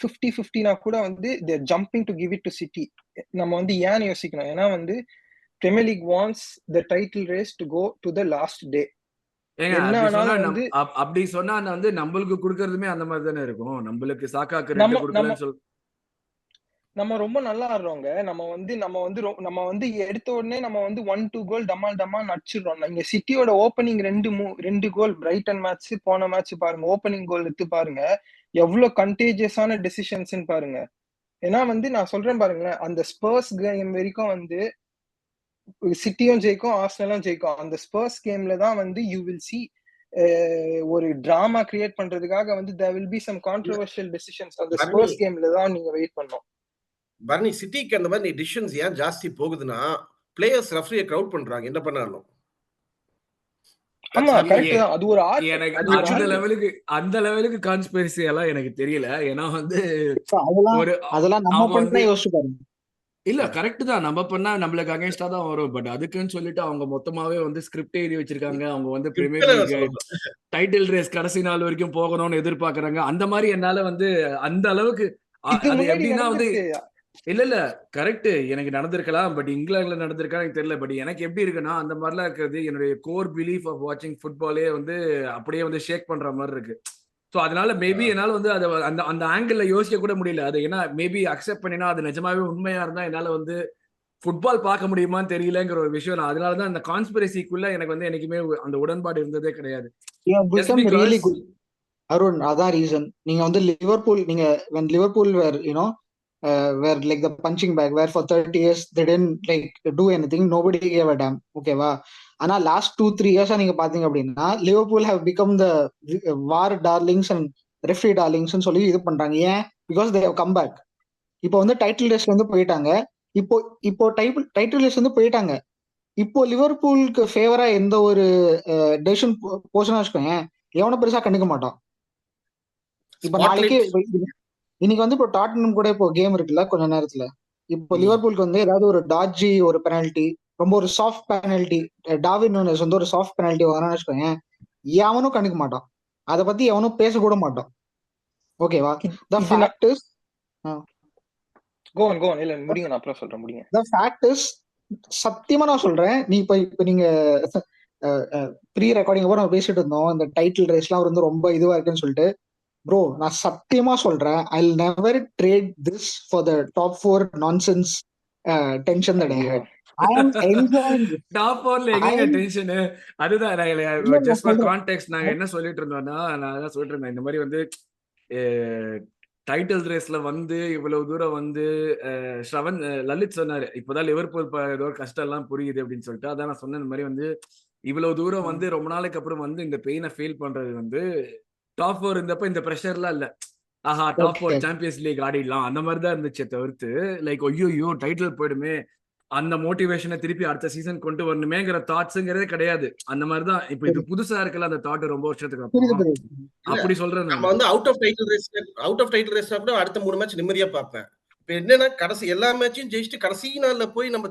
Speaker 4: 50-50 கூட வந்து they are jumping to give it to City. நம்ம வந்து ஏன் யோசிக்கணும்? ஏன்னா வந்து Premier League wants the title race to go to the last day.
Speaker 1: அப்படி சொன்னா வந்து நம்மளுக்கு கொடுக்கறதுமே அந்த மாதிரி தானே இருக்கும். நம்மளுக்கு சாக்காக்கு 2 கொடுக்கலன்னு சொல்ல
Speaker 4: நம்ம ரொம்ப நல்லா ஆடுறோங்க. நம்ம வந்து எடுத்த உடனே நம்ம வந்து 1-2 கோல் டமால் அடிச்சிடுறோம். இங்க சிட்டியோட ஓப்பனிங் 2 கோல் பிரைட்டன் மேட்ச், போன மேட்ச் பாருங்க, ஓப்பனிங் கோல் எடுத்து பாருங்க, எவ்வளவு கண்டேஜியஸான டெசிஷன்ஸ் பாருங்க. ஏன்னா வந்து நான் சொல்றேன் பாருங்களேன், அந்த ஸ்பர்ஸ் கேம் வரைக்கும் வந்து சிட்டியும் ஜெயிக்கும், ஆர்சனலும் ஜெயிக்கும். அந்த ஸ்பர்ஸ் கேம்ல தான் வந்து யூ வில் சி ஒரு டிராமா கிரியேட் பண்றதுக்காக வந்து there will be some controversial decisions. அந்த ஸ்பர்ஸ் கேம்ல தான் நீங்க வெயிட் பண்ணணும்.
Speaker 2: பர்னி, சிட்டிக்கு அந்த மாதிரி டிசிஷன்ஸ் ஏன் ஜாஸ்தி போகுதுன்னா பிளேயர்ஸ் ரெஃபரியை கிரவுட் பண்றாங்க. என்ன பண்ணாலும்
Speaker 4: ஆமா கரெக்ட் தான். அது ஒரு
Speaker 1: எனக்கு அந்த லெவலுக்கு கான்ஸ்பிரசி எல்லாம் எனக்கு தெரியல. ஏன்னா வந்து
Speaker 3: அதெல்லாம் நம்ம பண்ணா யோசிச்சு பாருங்க.
Speaker 1: இல்ல கரெக்ட் தான், நம்ம பண்ணா நம்மளுக்கு அகைன்ஸ்டா தான் வரும். பட் அதுக்குன்னு சொல்லிட்டு அவங்க மொத்தமாவே வந்து ஸ்கிரிப்ட் எழுதி வச்சிருக்காங்க. அவங்க வந்து பிரீமியர் லீக் டைட்டில் ரேஸ் கடைசி நாள் வரைக்கும் போகணும்னு எதிர்பார்க்கறாங்க. அந்த மாதிரி என்னால வந்து அந்த அளவுக்கு அது எப்படின்னா வந்து இல்ல கரெக்ட் எனக்கு நடந்திருக்கலாம். பட் இங்கிலாந்துல நடந்திருக்கா எனக்கு தெரியல. பட் எனக்கு எப்படி இருக்குன்னா அந்த மாதிரிலாம் இருக்கிறது என்னுடைய கோர் பிலீஃப் ஆஃப் வாட்சிங் ஃபுட்பாலே வந்து அப்படியே வந்து ஷேக் பண்ற மாதிரி இருக்கு. ஸோ அதனால மேபி என்னால் வந்து அதை அந்த ஆங்கிள் யோசிக்க கூட முடியல. அது ஏன்னா மேபி அக்செப்ட் பண்ணினா அது நிஜமாவே உண்மையா இருந்தா என்னால் வந்து ஃபுட்பால் பார்க்க முடியுமான்னு தெரியலங்கிற ஒரு விஷயம். நான் அதனால தான் அந்த கான்ஸ்பிரசிக்குள்ள எனக்கு வந்து என்னைக்குமே அந்த உடன்பாடு இருந்ததே கிடையாது.
Speaker 3: அருண், அதான் ரீசன். நீங்க வந்து லிவர்பூல், நீங்க when Liverpool were were like the punching bag where for 30 years they didn't like do anything, nobody gave a damn. ஓகேவா? ஆனா லாஸ்ட் 2-3 இயர்ஸா நீங்க பாத்தீங்க அப்படின்னா Liverpool have become the VAR darlings and referee darlings சொல்லி இது பண்றாங்க. ஏன்? Because they have come back. இப்போ வந்து டைட்டில் ரேஸ்ல வந்து போயிட்டாங்க. இப்போ டைட்டில் ரேஸ் வந்து போயிட்டாங்க. இப்போ லிவர்பூலுக்கு ஃபேவரா எந்த ஒரு டெசிஷன் போச்சுன்னா வச்சுக்கோங்க, எவனும் பெருசா கண்டுக்க மாட்டான். இப்ப நாளைக்கு இன்னைக்கு வந்து இப்போ டாட்டனம் கூட இப்போ கேம் இருக்குல்ல கொஞ்ச நேரத்துல. இப்போ லிவர்பூலுக்கு வந்து ஏதாவது ஒரு டாஜி ஒரு பெனால்டி, ரொம்ப ஒரு சாஃப்ட் பெனால்டி, டார்வின் நூனஸ் வந்து ஒரு சாஃப்ட் பெனால்டி வரான்னு வச்சுக்கோங்க, எவனும் கண்டுக்க மாட்டான். அதை பத்தி எவனும் பேச கூட மாட்டான். ஓகேவா? த ஃபேக்ட் இஸ்
Speaker 4: இல்ல முடிங்க, நான் அப்புறம் சொல்றேன், முடிங்க.
Speaker 3: த ஃபேக்ட் இஸ் சத்தியமா நான் சொல்றேன், நீ இப்ப நீங்க ப்ரீ ரெக்கார்டிங் கூட நம்ம பேசிட்டு இருந்தோம், இந்த டைட்டில் ரேஸ்லாம் வந்து ரொம்ப இதுவா இருக்குன்னு சொல்லிட்டு. ப்ரோ நான் சத்தியமா சொல்றேன், I will never trade this for the top 4 nonsense tension that I hate. I am enjoying this.
Speaker 1: Top 4ல எங்க டென்ஷன்? அதுதான் ஜஸ்ட் ஃபார் கான்டெக்ஸ்ட் நாங்க என்ன சொல்லிட்டு இருந்தோம்னா, நான் அதான் சொல்லிட்டு இருந்தேன், இந்த மாதிரி வந்து டைட்டில் ரேஸ்ல வந்து இவ்வளவு தூரம் வந்து ஸ்ரவன் லலித் சொன்னாரு, இப்போதான் லிவர்பூல் ஏதோ கஷ்டம் எல்லாம் புரியுது அப்படின்னு சொல்லிட்டு. அதான் நான் சொன்னேன், இந்த மாதிரி வந்து இவ்வளவு தூரம் வந்து ரொம்ப நாளைக்கு அப்புறம் வந்து இந்த பெயினை ஃபீல் பண்றது வந்து டாப் 4 இருந்தப்ப இந்த ப்ரெஷர்லாம் இல்ல. ஆஹா டாப் 4 சாம்பியன்ஸ் லீக் ஆடிடலாம் அந்த மாதிரி தான் இருந்துச்சு தவிர்த்து லைக் ஐயோ டைட்டில் போயிடுமே அந்த மோட்டிவேஷனை திருப்பி அடுத்த சீசன் கொண்டு வரணுமேங்கிற தாட்ஸ்ங்கிறதே கிடையாது. அந்த மாதிரி தான் இப்ப இது புதுசா இருக்குல்ல அந்த தாட் ரொம்ப வருஷத்துக்கு அப்புறம். அப்படி சொல்றேன்
Speaker 2: நம்ம வந்து அவுட் ஆஃப் டைட்டில் ரேஸ் கூட அடுத்த 3 மேட்ச் நிம்மதியா பார்ப்பேன். இப்ப என்னன்னா கடைசி எல்லா மேட்சையும் ஜெயிச்சுட்டு கடைசி நாள்ல போய் நம்ம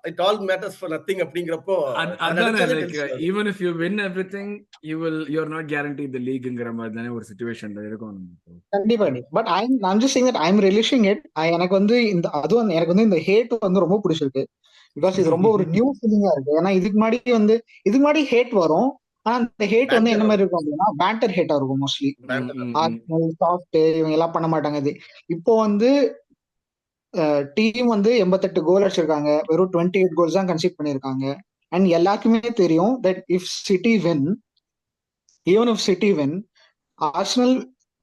Speaker 2: it all matters for nothing அப்படிங்கிறப்போ
Speaker 1: even if you win everything you're not guaranteed the leagueங்கிற மாதிரி தானே ஒரு சிச்சுவேஷன்ல இருக்கும்.
Speaker 3: கண்டிப்பா. But I'm just saying that I'm relishing it. எனக்கு வந்து அதுவும் எனக்கு வந்து இந்த ஹேட் வந்து ரொம்ப பிடிச்சிருக்கு. பிகாஸ் இது ரொம்ப ஒரு நியூ ஃபீலிங்கா இருக்கு. ஏன்னா இதுக்கு முன்னாடி ஹேட் வரும். ஆனா அந்த ஹேட் வந்து என்ன மாதிரி இருக்கும் அப்படின்னா பேண்டர் ஹேட்டா இருக்கும் மோஸ்ட்லி. சாஃப்ட் இவங்க எல்லாம் பண்ண மாட்டாங்க. இது இப்போ வந்து டீம் வந்து 88 கோல் அடிச்சிருக்காங்க, வெறும் 28 கோல்ஸ் தான் கன்சீட் பண்ணிருக்காங்க. அண்ட் எல்லாருக்குமே தெரியும் that if City win, even if City win, Arsenal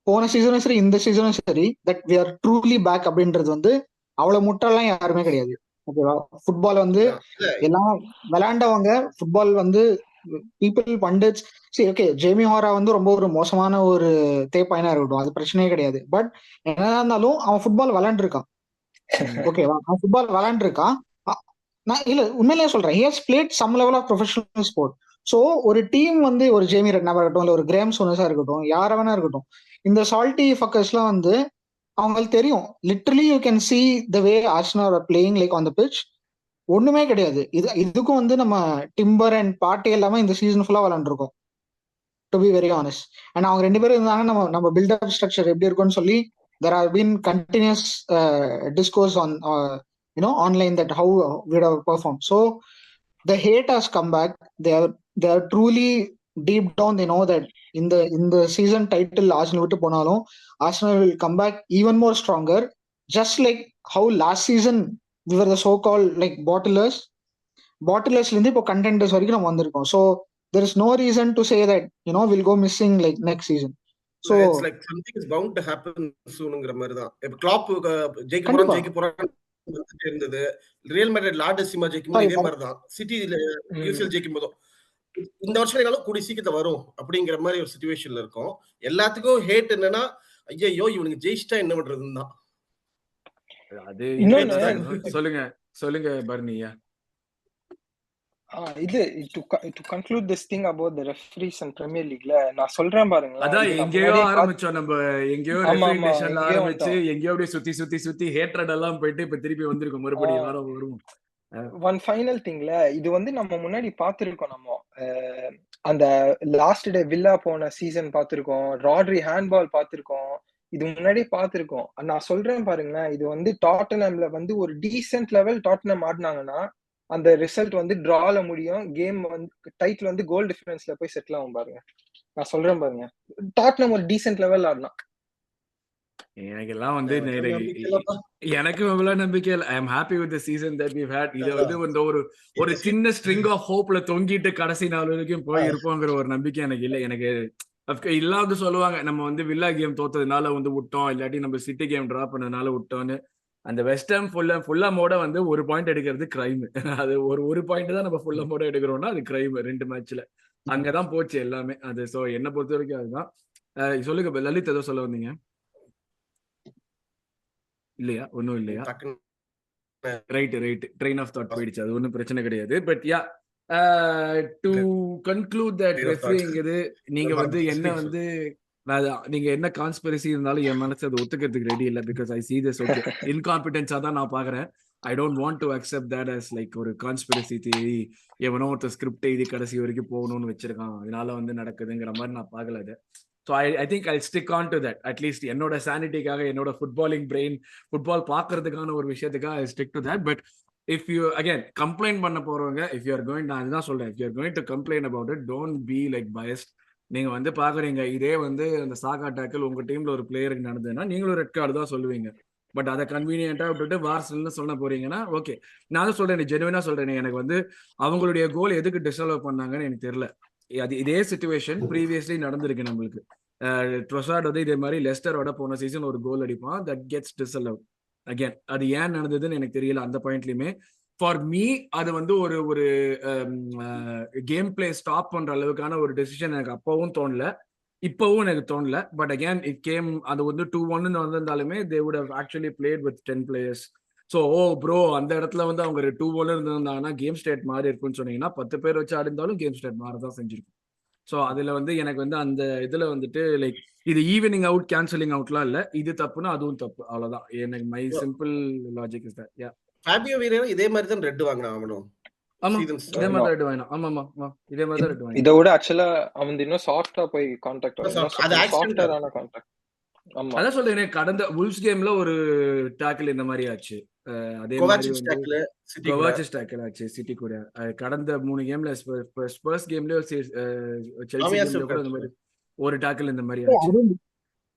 Speaker 3: போன சீசனும் சரி இந்த சீசனும் சரி that we are truly back அப்படின்றது வந்து அவ்வளவு முட்டாள்லாம் யாருமே கிடையாது. ஓகேவா? ஃபுட்பால் வந்து எல்லாம் விளையாண்டவங்க, ஃபுட்பால் வந்து பீப்புள் பண்டிட்ஸ். சரி ஓகே, ஜேமி ஹாரா வந்து ரொம்ப ஒரு மோசமான ஒரு தேப்பாயினா இருக்கட்டும், அது பிரச்சனையே கிடையாது. பட் என்னதான் இருந்தாலும் அவன் ஃபுட்பால் விளையாண்டுருக்கான். ஓகேவா? அவன் ஃபுட்பால் விளையாண்டுருக்கான். நான் இல்ல உண்மையிலேயே சொல்றேன், he has played some level of professional sport. So ஒரு டீம் வந்து ஒரு ஜேமி ரெட்னாவா இருக்கட்டும், இல்ல ஒரு கிரேம் சோனஸா இருக்கட்டும், யார வேணா இருக்கட்டும், இந்த சால்ட்டி ஃபக்கர்ஸ்லாம் வந்து அவங்களுக்கு தெரியும். Literally you can see the way Arsenal are playing like on the pitch. ஒண்ணுமே கிடையாது. இதுக்கும் வந்து நம்ம டிம்பர் அண்ட் பார்ட்டி எல்லாமே இந்த சீசன் ஃபுல்லா விளையாண்டுருக்கோம், டு பி வெரி ஆனஸ்ட். அண்ட் அவங்க 2 பேரும் இருந்தாங்க, நம்ம பில்டப் ஸ்ட்ரக்சர் எப்படி இருக்கும்னு சொல்லி there have been continuous discourse on online that how we have performed. So the hate has come back. They are truly deep down they know that in the season title Arsenal விட்டு போனாலும் Arsenal will come back even more stronger, just like how last season we were the so called like bottlers இருந்து இப்போ contenders வரைக்கும் நம்ம வந்திருக்கோம். So there is no reason to say that we'll go missing like next season. So
Speaker 2: it's like something is bound to happen soonங்கற மாதிரி தான். இப்ப clap ஜெயிக்க போறான்னு இருந்தது. ரியல் மேட்ரிட் லார்டசிமா ஜெயிக்கும்போது இதே மாதிரி தான். சிட்டில யூசிஎல் ஜெயிக்கும்போது இந்த வருஷம் எல்லாம் கூடி சீக்கிரத்துல வரும் அப்படிங்கிற மாதிரி ஒரு சிச்சுவேஷன்ல இருக்கும். எல்லாத்துக்கும் ஹேட் என்னன்னா ஐயோ இவனுக்கு ஜெயிச்சிட்டா என்ன பண்றதுன்னு தான்.
Speaker 1: அது சொல்லுங்க பர்னியா.
Speaker 4: இது to conclude this thing about the referees and Premier Leagueல நான் சொல்றேன் பாருங்க.
Speaker 1: அதான் எங்கேயோ ஆரம்பிச்சோம், நம்ம எங்கேயோ ரெஃபரி நேஷன்ல ஆரம்பிச்சு எங்கேயோ அப்படியே சுத்தி ஹேட்ரட் எல்லாம் போயிட்டு இப்ப திருப்பி வந்திருக்கோம், மறுபடியும் வருவோம்.
Speaker 4: ஒன் ஃபைனல் திங்ல இது வந்து நம்ம முன்னாடி பாத்துருக்கோம். நம்ம அந்த லாஸ்ட் டே வில்லா போன சீசன் பாத்துருக்கோம், ராட்ரி ஹேண்ட்பால் பாத்துருக்கோம், இது முன்னாடி பாத்துருக்கோம். நான் சொல்றேன் பாருங்க, இது வந்து டாட்டனம்ல வந்து ஒரு டீசென்ட் லெவல் டாட்டனம் ஆடினாங்கன்னா அந்த ரிசல்ட் வந்து டிரால முடியும், கேம் வந்து டைட்டில் வந்து கோல் டிஃபரன்ஸ்ல போய் செட்டில் ஆகும் பாருங்க. நான் சொல்றேன் பாருங்க, டாட்னம் ஒரு டீசென்ட் லெவல் ஆடலாம்.
Speaker 1: எனக்கு எல்லாம் வந்து எனக்கு அவ்வளவு நம்பிக்கை இல்லை. I am happy with the season that we had. இது வந்து ஒரு சின்ன ஸ்ட்ரிங் ஆஃப் ஹோப்ல தொங்கிட்டு கடைசி நாள் வரைக்கும் போய் இருப்போங்கிற ஒரு நம்பிக்கை எனக்கு இல்லை. எனக்கு இல்லாத சொல்லுவாங்க, நம்ம வந்து வில்லா கேம் தோத்ததுனால வந்து விட்டோம், இல்லாட்டி நம்ம சிட்டி கேம் டிரா பண்ணதுனால விட்டோன்னு. அந்த வெஸ்டர்ன் ஃபுல்லாமோட வந்து ஒரு பாயிண்ட் எடுக்கிறது கிரைம். அது ஒரு பாயிண்ட் தான் நம்ம ஃபுல்லாமோட எடுக்கிறோம்னா அது கிரைம் 2 மேட்ச்ல. அங்கதான் போச்சு எல்லாமே அது. சோ என்ன பொறுத்த வரைக்கும் அதுதான். சொல்லுங்க லலித், ஏதோ சொல்ல வந்தீங்க இல்லையா? ஒன்னும் இல்லையா? ரைட் ட்ரெயின் ஆஃப் தாட் போயிடுச்சு, அது ஒன்றும் பிரச்சனை கிடையாது. But yeah, to conclude that
Speaker 2: Train of thought.
Speaker 1: ரெஃப்ரிங்கிறது நீங்க வந்து என்ன வந்து நீங்க என்ன கான்ஸ்பிரசி இருந்தாலும் என் மனசு அது ஒத்துக்கிறதுக்கு ரெடி இல்லை. Because I see this okay இன்காம்பிடன்ஸா தான் நான் பாக்குறேன். I don't want to accept that as like ஒரு கான்ஸ்பிரசி தியரி, எவனோ ஒருத்தர் ஸ்கிரிப்ட் எழுதி கடைசி வரைக்கும் போகணும்னு வச்சிருக்கான், அதனால வந்து நடக்குதுங்கிற மாதிரி நான் பார்க்கல அது. So I think I stick on to that. At least என்னோட சானிட்டிக்காக, என்னோட ஃபுட்பாலிங் பிரெயின், ஃபுட்பால் பார்க்கறதுக்கான ஒரு விஷயத்துக்காக ஐ stick to that. But if you again complaint பண்ண போறவங்க, இஃப் யூ ஆர் கோயிங், நான் அதுதான் சொல்றேன், if you are going to complaint about it, don't be like biased. நீங்க வந்து பாக்குறீங்க இதே வந்து அந்த சாகா டேக்கிள் உங்க டீம்ல ஒரு பிளேயருக்கு நடந்ததுன்னா நீங்களும் ரெட் கார்டு தான் சொல்லுவீங்க. பட் அதை கன்வீனியன்ட்டா விட்டுட்டு வார்சல்னு சொல்ல போறீங்கன்னா ஓகே. நான் தான் சொல்றேன், ஜெனுவினா சொல்றேன், எனக்கு வந்து அவங்களுடைய கோல் எதுக்கு டிஸ்அலோவ் பண்ணாங்கன்னு எனக்கு தெரியல. அது இதே சிச்சுவேஷன் ப்ரீவியஸ்லி நடந்திருக்கு நம்மளுக்கு. ட்ரொசார்ட் வந்து இதே மாதிரி லெஸ்டரோட போன சீசன் ஒரு கோல் அடிப்பான், தட் கெட்ஸ் டிஸ்அலோவ் அகேன். அது ஏன் நடந்ததுன்னு எனக்கு தெரியல அந்த பாயிண்ட்லயுமே. ஃபார் மீ அது வந்து ஒரு ஒரு கேம் பிளே ஸ்டாப் பண்ற அளவுக்கான ஒரு டெசிஷன் எனக்கு அப்பவும் தோணல, இப்பவும் எனக்கு தோணல. பட் அகேன் இட் கேம், அது வந்து 2-1 வந்திருந்தாலுமே they would have actually played with 10 players. So bro அந்த இடத்துல வந்து அவங்க 2-1 இருந்திருந்தாங்கன்னா கேம் ஸ்டேட் மாறி இருக்குன்னு சொன்னீங்கன்னா 10 பேர் வச்சு ஆடிந்தாலும் கேம் ஸ்டேட் மாறதான் செஞ்சிருக்கும். ஸோ அதுல வந்து எனக்கு வந்து அந்த இதுல வந்துட்டு லைக் இது ஈவனிங் அவுட் கேன்சலிங் அவுட்லாம் இல்ல, இது தப்புனா அதுவும் தப்பு, அவ்வளவுதான். எனக்கு my simple logic is that. Yeah,
Speaker 2: Fabio Vieira இதே மாதிரி தான் ரெட் வாங்கினான் அவனும்.
Speaker 1: ஆமா
Speaker 2: Seasons
Speaker 1: இதே மாதிரி தான் ரெட் வாங்கினான். ஆமா இதே மாதிரி தான் ரெட் வாங்கினான்.
Speaker 4: இதை விட ஆக்சுவலா அவன் இன்னும் சாஃப்டா போய் கான்டாக்ட்
Speaker 2: அது accident
Speaker 4: சாஃப்டான கான்டாக்ட். ஆமா
Speaker 1: அதான் சொல்றேன், கடந்த உல்ஸ் கேம்ல ஒரு டாக்கிள் இந்த மாதிரி ஆச்சு. அதே மாதிரி
Speaker 2: கோவாச்சிச்
Speaker 1: வந்து
Speaker 2: டேக்கிள் சிட்டி கூட.
Speaker 1: கோவாச்சிச் டாக்கிள் ஆச்சு சிட்டி கூட. கடந்த 3 கேம்ல ஸ்பர்ஸ் கேம்லயோ செல்சி
Speaker 2: ஆமையா
Speaker 1: கேம்லயோ கூட இந்த
Speaker 2: சாப்பிட்டாச்சு.
Speaker 1: மாதிரி ஒரு டாக்கிள் இந்த மாதிரி ஆச்சு.
Speaker 3: அருண்,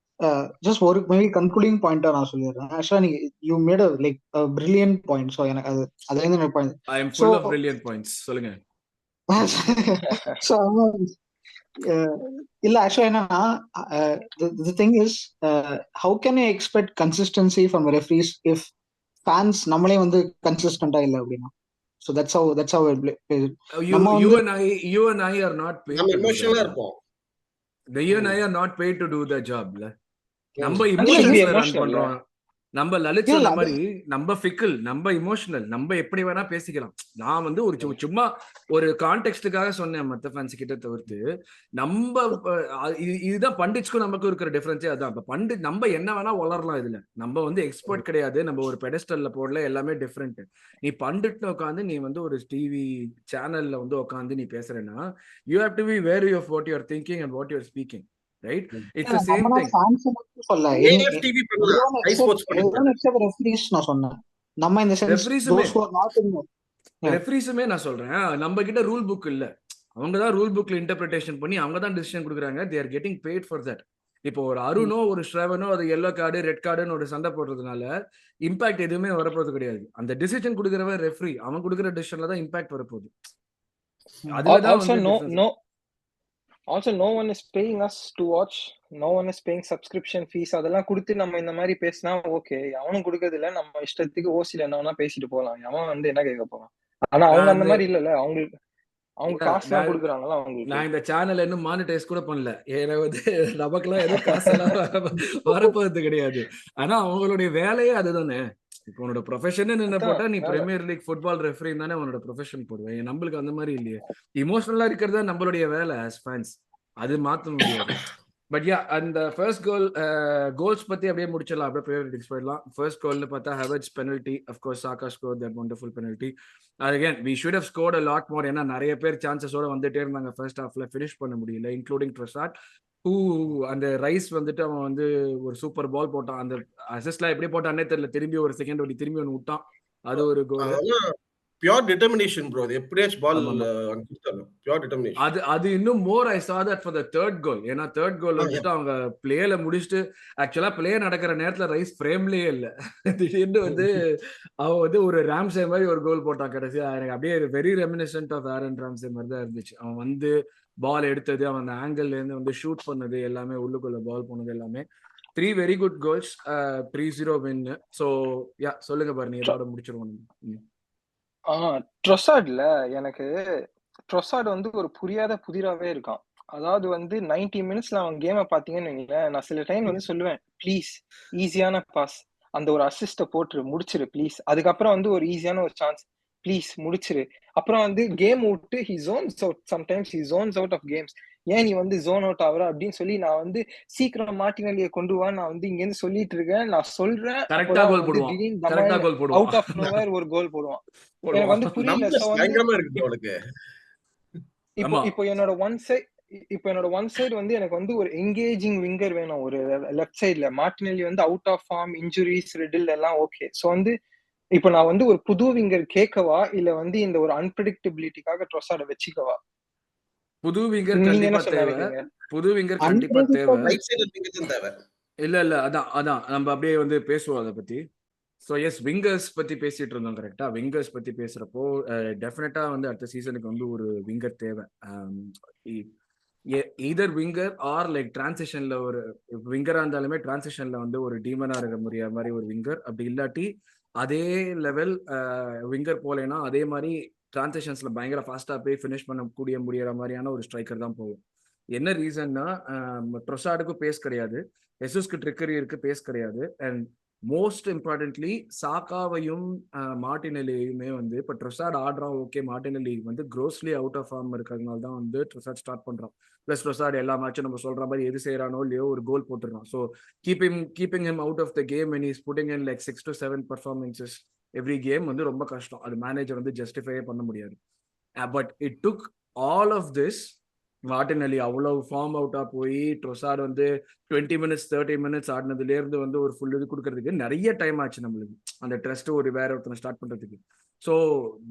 Speaker 3: ஜஸ்ட் ஒரு மேபி கன்க்ளூடிங் பாயிண்டா நான் சொல்லிடுறேன். ஆக்சுவலா நீங்க you made like brilliant point. So எனக்கு அது அதுல இருந்து எனக்கு point.
Speaker 1: I am full of brilliant points. சொல்லுங்க.
Speaker 3: ஸோ இல்ல ஆக்சுவலா என்னன்னா, the thing is how can you expect consistency from referees if fans நம்மளே வந்து கன்சிஸ்டன்டா இல்லை அப்படின்னா. ஸோ தட்ஸ் ஹவ் நம்ம
Speaker 1: You
Speaker 3: வந்து
Speaker 1: and I are not paid
Speaker 2: நம்ம
Speaker 1: to do
Speaker 2: எமோஷனலா
Speaker 1: that.
Speaker 2: இருப்போம்.
Speaker 1: You and I are not paid to do the job. நம்ம
Speaker 4: இல்ல,
Speaker 1: இமோஷன்ஸ்ல
Speaker 4: இது
Speaker 1: ரன்
Speaker 4: emotional
Speaker 1: பண்றோம். நம்ம லலித்
Speaker 3: இல்ல,
Speaker 1: சொன்ன
Speaker 3: அது-
Speaker 1: மாதிரி நம்ம ஃபிக்கல், நம்ம இமோஷனல், நம்ம எப்படி வேணா பேசிக்கலாம். நான் வந்து ஒரு சும்மா ஒரு கான்டெக்ஸ்டுக்காக சொன்னேன் மத்த ஃபேன்ஸ் கிட்ட தவிர்த்து. நம்ம இதுதான் பண்டிட்ஸ்க்கும் நமக்கு இருக்கிற டிஃபரன்ஸே அதான். இப்ப பண்டிட் நம்ம என்ன வேணா வளரலாம், இதுல நம்ம வந்து எக்ஸ்பர்ட் கிடையாது, நம்ம ஒரு பெடஸ்டல்ல போடல, எல்லாமே டிஃப்ரெண்ட். நீ பண்டிட்னு உட்காந்து நீ வந்து ஒரு டிவி சேனல்ல வந்து உட்காந்து நீ பேசுறேன்னா you have to be wary of what you are thinking and what you are speaking, right? It's the same
Speaker 3: நம்ம
Speaker 1: திங்.
Speaker 3: fans மட்டும் சொல்ல,
Speaker 2: AFTV பண்ணலாம். ஐ ஸ்போர்ட்ஸ் பண்ணிருக்காங்க.
Speaker 3: except referees நான் சொன்னேன். நம்ம இந்த சென்ஸ்
Speaker 1: Referees-உமே.
Speaker 3: those who are not in the- Yeah.
Speaker 1: ரெஃப்ரீஸுமே நான் சொல்றேன், நம்ம கிட்ட ரூல் புக் இல்ல, அவங்க தான் ரூல் புக்ல இன்டர்பிரிட்டேஷன் பண்ணி அவங்க தான் டிசிஷன் கொடுக்குறாங்க. They are getting paid for that. இப்போ ஒரு அருணோ ஒரு ஸ்ரவனோ அது எல்லோ கார்டு ரெட் கார்டுன்னு ஒரு சண்டை போடுறதுனால இம்பாக்ட் எதுவுமே வரப்போறது கிடையாது. அந்த டிசிஷன் கொடுக்குறவன் ரெஃப்ரி, அவன் கொடுக்குற டிசிஷன்ல தான் இம்பாக்ட் வரப்போகுது. அதுலதான்
Speaker 4: Also,
Speaker 1: வந்து
Speaker 4: no,
Speaker 1: difference.
Speaker 4: no. Also, no one is paying us to watch. No one is paying subscription fees. அதெல்லாம் கொடுத்து நம்ம இந்த மாதிரி பேசினா ஓகே. அவனும் கொடுக்கறது இல்ல, நம்ம இஷ்டத்துக்கு ஓசில என்ன வேணா பேசிட்டு போலாம். அவன் வந்து என்ன கேட்க போறான்? ஆனா அவங்க
Speaker 1: நான்
Speaker 4: அந்த
Speaker 1: வந்து-
Speaker 4: மாதிரி இல்லல்ல, அவங்க காசு தான்
Speaker 1: நான்
Speaker 4: கொடுக்குறாங்கல்ல அவங்களுக்கு.
Speaker 1: நான் இந்த சேனல் இன்னும் மானிட்டைஸ் கூட பண்ணல. ஏன்னா வந்து நமக்கெல்லாம் எதுவும் காசெல்லாம் வரப்போறது கிடையாது. ஆனா அவங்களுடைய வேலையே அதுதானே. இப்போ உன்னோட ப்ரொஃபஷன் என்ன
Speaker 4: அதான்,
Speaker 1: போட்டா நீ
Speaker 4: வேலை.
Speaker 1: பிரீமியர் லீக் ஃபுட்பால் ரெஃப்ரி தானே உன்னோட ப்ரொஃபஷன் போடுவேன். நம்மளுக்கு அந்த மாதிரி இல்லையே. இமோஷனலா இருக்கிறது நம்மளுடைய வேலை as fans. அது மாத்த முடியாது. பட் யா, அந்த ஃபர்ஸ்ட் கோல்ஸ் பத்தி அப்படியே முடிச்சிடலாம், அப்படியே ப்ரையாரிட்டிஸ் போயிடலாம். ஃபர்ஸ்ட் கோல்னு பார்த்தா Havertz penalty, of course Saka score that wonderful penalty. Again we should have scored a lot more. ஏன்னா நிறைய பேர் சான்சஸோட வந்துட்டே இருந்தாங்க ஃபர்ஸ்ட் ஹாஃப்ல, ஃபினிஷ் பண்ண முடியல, இன்க்ளூடிங் ட்ரொசார்ட். அந்த ரைஸ் வந்துட்டு அவன் வந்து ஒரு சூப்பர் பால் போட்டான். அந்த அசிஸ்ட்லாம் எப்படி போட்டானே தெரியல, திரும்பி ஒரு செகண்ட் ஓடி திரும்பி ஒன்று விட்டான், அது ஒரு கோல்.
Speaker 2: அதெல்லாம் பியூர் டிட்டர்மினேஷன் ப்ரோ. அது எப்படியாச்சும் பால்
Speaker 1: ஆமா.
Speaker 2: கொடுத்தாங்க. Pure determination.
Speaker 1: அது இன்னும் மோர் ஐ saw that for the third goal. ஏன்னா தேர்ட் கோல் வந்துட்டு அவங்க பிளேல முடிச்சுட்டு ஆக்சுவலா பிளே நடக்கிற நேரத்துல ரைஸ் ஃப்ரேம்லயே இல்ல, திடீர்னு வந்து அவன் வந்து ஒரு ராம்சே மாதிரி ஒரு கோல் போட்டான் கடைசியா. எனக்கு அப்படியே very reminiscent of Aaron Ramsey மாதிரி தான் இருந்துச்சு. அவன் வந்து பால் எடுத்தது, அவன் அந்த ஆங்கிள் இருந்து வந்து ஷூட் பண்ணது எல்லாமே, உள்ளுக்குள்ள பால் போனது எல்லாமே 3 very good goals. 3-0 win. So yeah, சொல்லுங்க பாரு, நீ இதோட முடிச்சிருவோம்.
Speaker 4: ட்ரொசார்ட்ல எனக்கு ட்ரொசார்ட் வந்து ஒரு புரியாத புதிராவே இருக்கான். அதாவது வந்து 90 மினிட்ஸ்ல அவன் கேமை பாத்தீங்கன்னு வைங்களேன், நான் சில டைம் வந்து சொல்லுவேன் ப்ளீஸ் ஈஸியான பாஸ், அந்த ஒரு அசிஸ்ட போட்டு முடிச்சிரு ப்ளீஸ். அதுக்கப்புறம் வந்து ஒரு ஈஸியான ஒரு சான்ஸ் ப்ளீஸ் முடிச்சிரு. அப்புறம் வந்து கேம் விட்டு he zones out, sometimes he zones out of games. ஏன் நீ வந்து ஜோன் அவுட் ஆகுற அப்படின்னு சொல்லி நான் வந்து சீக்கிரம் மார்டினெல்லியை கொண்டு வா, நான் வந்து இங்க இருந்து சொல்லிட்டு இருக்கேன், நான் சொல்றேன்.
Speaker 1: கரெக்டா
Speaker 4: அப்போதான்
Speaker 1: கோல்
Speaker 4: வந்து
Speaker 1: போடுவான்,
Speaker 4: திடீர்னு
Speaker 1: கரெக்டா
Speaker 4: தமால்
Speaker 1: கோல்
Speaker 4: அவுட்
Speaker 1: போடுவான்
Speaker 4: ஆஃப் நோவேர் ஒரு கோல் போடுவான். எனக்கு
Speaker 1: போடுவான்.
Speaker 4: வந்து புரியல.
Speaker 2: நம்பர்ஸ்
Speaker 4: சோ வந்து
Speaker 2: பயங்கரமா இருக்கு அவனுக்கு.
Speaker 4: இப்போ
Speaker 1: ஆமா
Speaker 4: இப்போ என்னோட ஒன் சைடு வந்து எனக்கு வந்து ஒரு என்கேஜிங் விங்கர் வேணும் ஒரு லெஃப்ட் சைடுல. மார்டினெல்லி வந்து அவுட் ஆஃப் ஃபார்ம், இன்ஜுரிஸ், ரெட்டில் எல்லாம் ஓகே. சோ வந்து இப்போ நான் வந்து ஒரு புது விங்கர் கேட்கவா, இல்ல வந்து இந்த ஒரு அன்பிரடிக்டபிலிட்டிக்காக ட்ரொசார்ட வச்சுக்கவா?
Speaker 1: புது விங்கர்
Speaker 4: நீங்க
Speaker 1: கண்டிப்பா
Speaker 4: என்ன சொல்ல
Speaker 1: தேவை,
Speaker 4: நினைக்கிறீங்க?
Speaker 1: புது விங்கர் கண்டிப்பா தேவை.
Speaker 2: ரைட் சைடு விங்கர் தான் தேவை.
Speaker 1: இல்ல அதான் அதான் நம்ம அப்படியே வந்து பேசுவோம் அதை பத்தி. ஸோ எஸ், விங்கர்ஸ் பத்தி பேசிட்டு இருந்தோம் கரெக்டா. விங்கர்ஸ் பத்தி பேசுறப்போ டெஃபினட்டா வந்து அடுத்த சீசனுக்கு வந்து ஒரு விங்கர் தேவை. ஈதர் விங்கர் ஆர் லைக் டிரான்சிஷன்ல ஒரு விங்கரா இருந்தாலுமே டிரான்சிஷன்ல வந்து ஒரு டீமனா இருக்க முடியாத மாதிரி ஒரு விங்கர். அப்படி இல்லாட்டி அதே லெவல் விங்கர் போலேன்னா அதே மாதிரி டிரான்சிஷன்ஸ்ல பயங்கர ஃபாஸ்டா போய் ஃபினிஷ் பண்ண முடியற மாதிரியான ஒரு ஸ்ட்ரைக்கர் தான் போகும். என்ன ரீசன்னா ட்ரொசார்டுக்கும் பேஸ் கிடையாது, எசூஸ்க்கு ட்ரிக்கரி இருக்கு, பேஸ் கிடையாது. அண்ட் மோஸ்ட் இம்பார்ட்டன்ட்லி சாக்காவையும் மார்டினெல்லியுமே வந்து இப்போ ட்ரொசார்ட் ஆடுறான் ஓகே, மார்டினெல்லி வந்து க்ரோஸ்லி அவுட் ஆஃப் ஃபார்ம் இருக்கிறதுனால தான் வந்து ட்ரொசார்ட் ஸ்டார்ட் பண்றான். பிளஸ் ட்ரொசார்ட் எல்லா மேட்சும் நம்ம சொல்ற மாதிரி எது செய்யறானோ இல்லையோ ஒரு கோல் போட்டுறான். So keeping him out of the game and is putting in like 6 to 7 performances every game வந்து ரொம்ப கஷ்டம். அது மேனேஜர் வந்து ஜஸ்டிஃபையே பண்ண முடியாது. But it took all of this. Martinelli அவ்வளவு ஃபார்ம் அவுட்டா போய் ட்ரொசார்ட் வந்து 20 minutes 30 minutes ஆடினதுல இருந்து வந்து ஒரு ஃபுல் இது கொடுக்கறதுக்கு நிறைய டைம் ஆச்சு நம்மளுக்கு, அந்த ட்ரஸ்ட் ஒரு வேற ஒருத்தனை ஸ்டார்ட் பண்றதுக்கு. ஸோ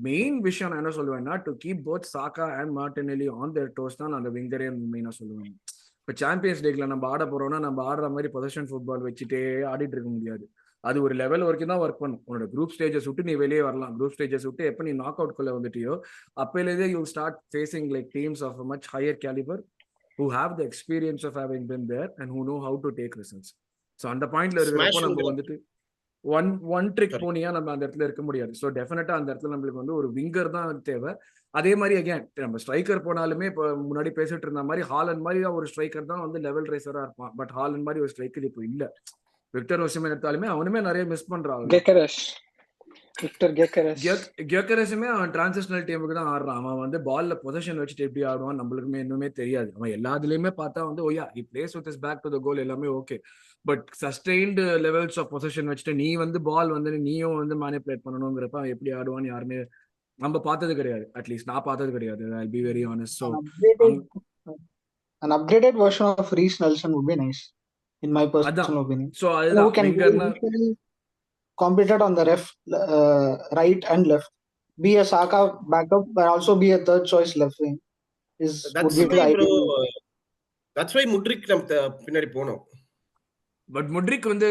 Speaker 1: மெயின் விஷயம் நான் என்ன சொல்லுவேன்னா, டு கீப் போத் சாக்கா and Martinelli on their dose தான் அந்த விங்கரே மெயினா சொல்லுவேன். இப்போ சாம்பியன்ஸ் லீக்ல நம்ம ஆட போறோம்னா நம்ம ஆடுற மாதிரி பொசிஷன் ஃபுட்பால் வச்சுட்டே ஆடிட்டு இருக்க முடியாது. அது ஒரு லெவல் வரைக்கும் தான் ஒர்க் பண்ணும். உன்னோட குரூப் ஸ்டேஜஸ் விட்டு நீ வெளியே வரலாம். குரூப் ஸ்டேஜஸ் விட்டு எப்போ நீ நாக் அவுட் குள்ள வந்துட்டியோ அப்பையிலேயே you start facing like teams of much higher calibre who have the experience of having been there and who know how to take results. So அந்த பாயிண்ட்ல இருக்கிறப்போ நம்ம வந்துட்டு ஒன் ட்ரிக் போனியா நம்ம அந்த இடத்துல இருக்க முடியாது. ஸோ டெஃபினட்டா அந்த இடத்துல நம்மளுக்கு வந்து ஒரு விங்கர் தான் தேவை. அதே மாதிரி அகேன் நம்ம ஸ்ட்ரைக்கர் போனாலுமே இப்போ முன்னாடி பேசிட்டு இருந்த மாதிரி ஹாலண்ட் மாதிரி ஒரு ஸ்ட்ரைக்கர் தான் வந்து லெவல் ரேசரா இருப்பான். பட் ஹாலண்ட் மாதிரி ஒரு ஸ்ட்ரைக்கர் இப்போ இல்ல. விக்டர் ஓசிமேன் எடுத்தாலுமே அவனுமே நிறைய மிஸ் பண்றான். கியோகெரஸுமே அவன் டிரான்சிஷனல் டீமுக்கு தான் ஆடுறான். அவன் வந்து பால்ல பொசிஷன் வச்சுட்டு எப்படி ஆடுவான் நம்மளுக்குமே இன்னுமே தெரியாது. அவன் எல்லாத்துலயுமே பார்த்தா வந்து ஓயா he plays with his back to the goal எல்லாமே okay. But sustained levels of position வச்சுட்டு நீ வந்து பால் வந்து நீயும் வந்து மேனிபுலேட் பண்ணணுங்கிறப்ப அவன் எப்படி ஆடுவான்னு யாருமே நம்ம பார்த்தது கிடையாது. அட்லீஸ்ட் நான் பார்த்தது கிடையாது. I'll be very honest. So
Speaker 3: an upgraded version of Reece Nelson would be nice in my personal opinion.
Speaker 1: So who can
Speaker 3: competed on the right and left, be a Saka backup but also be a third choice left wing
Speaker 2: That's why Mudryk பின்னாடி போனோம்.
Speaker 1: But Mudryk வந்து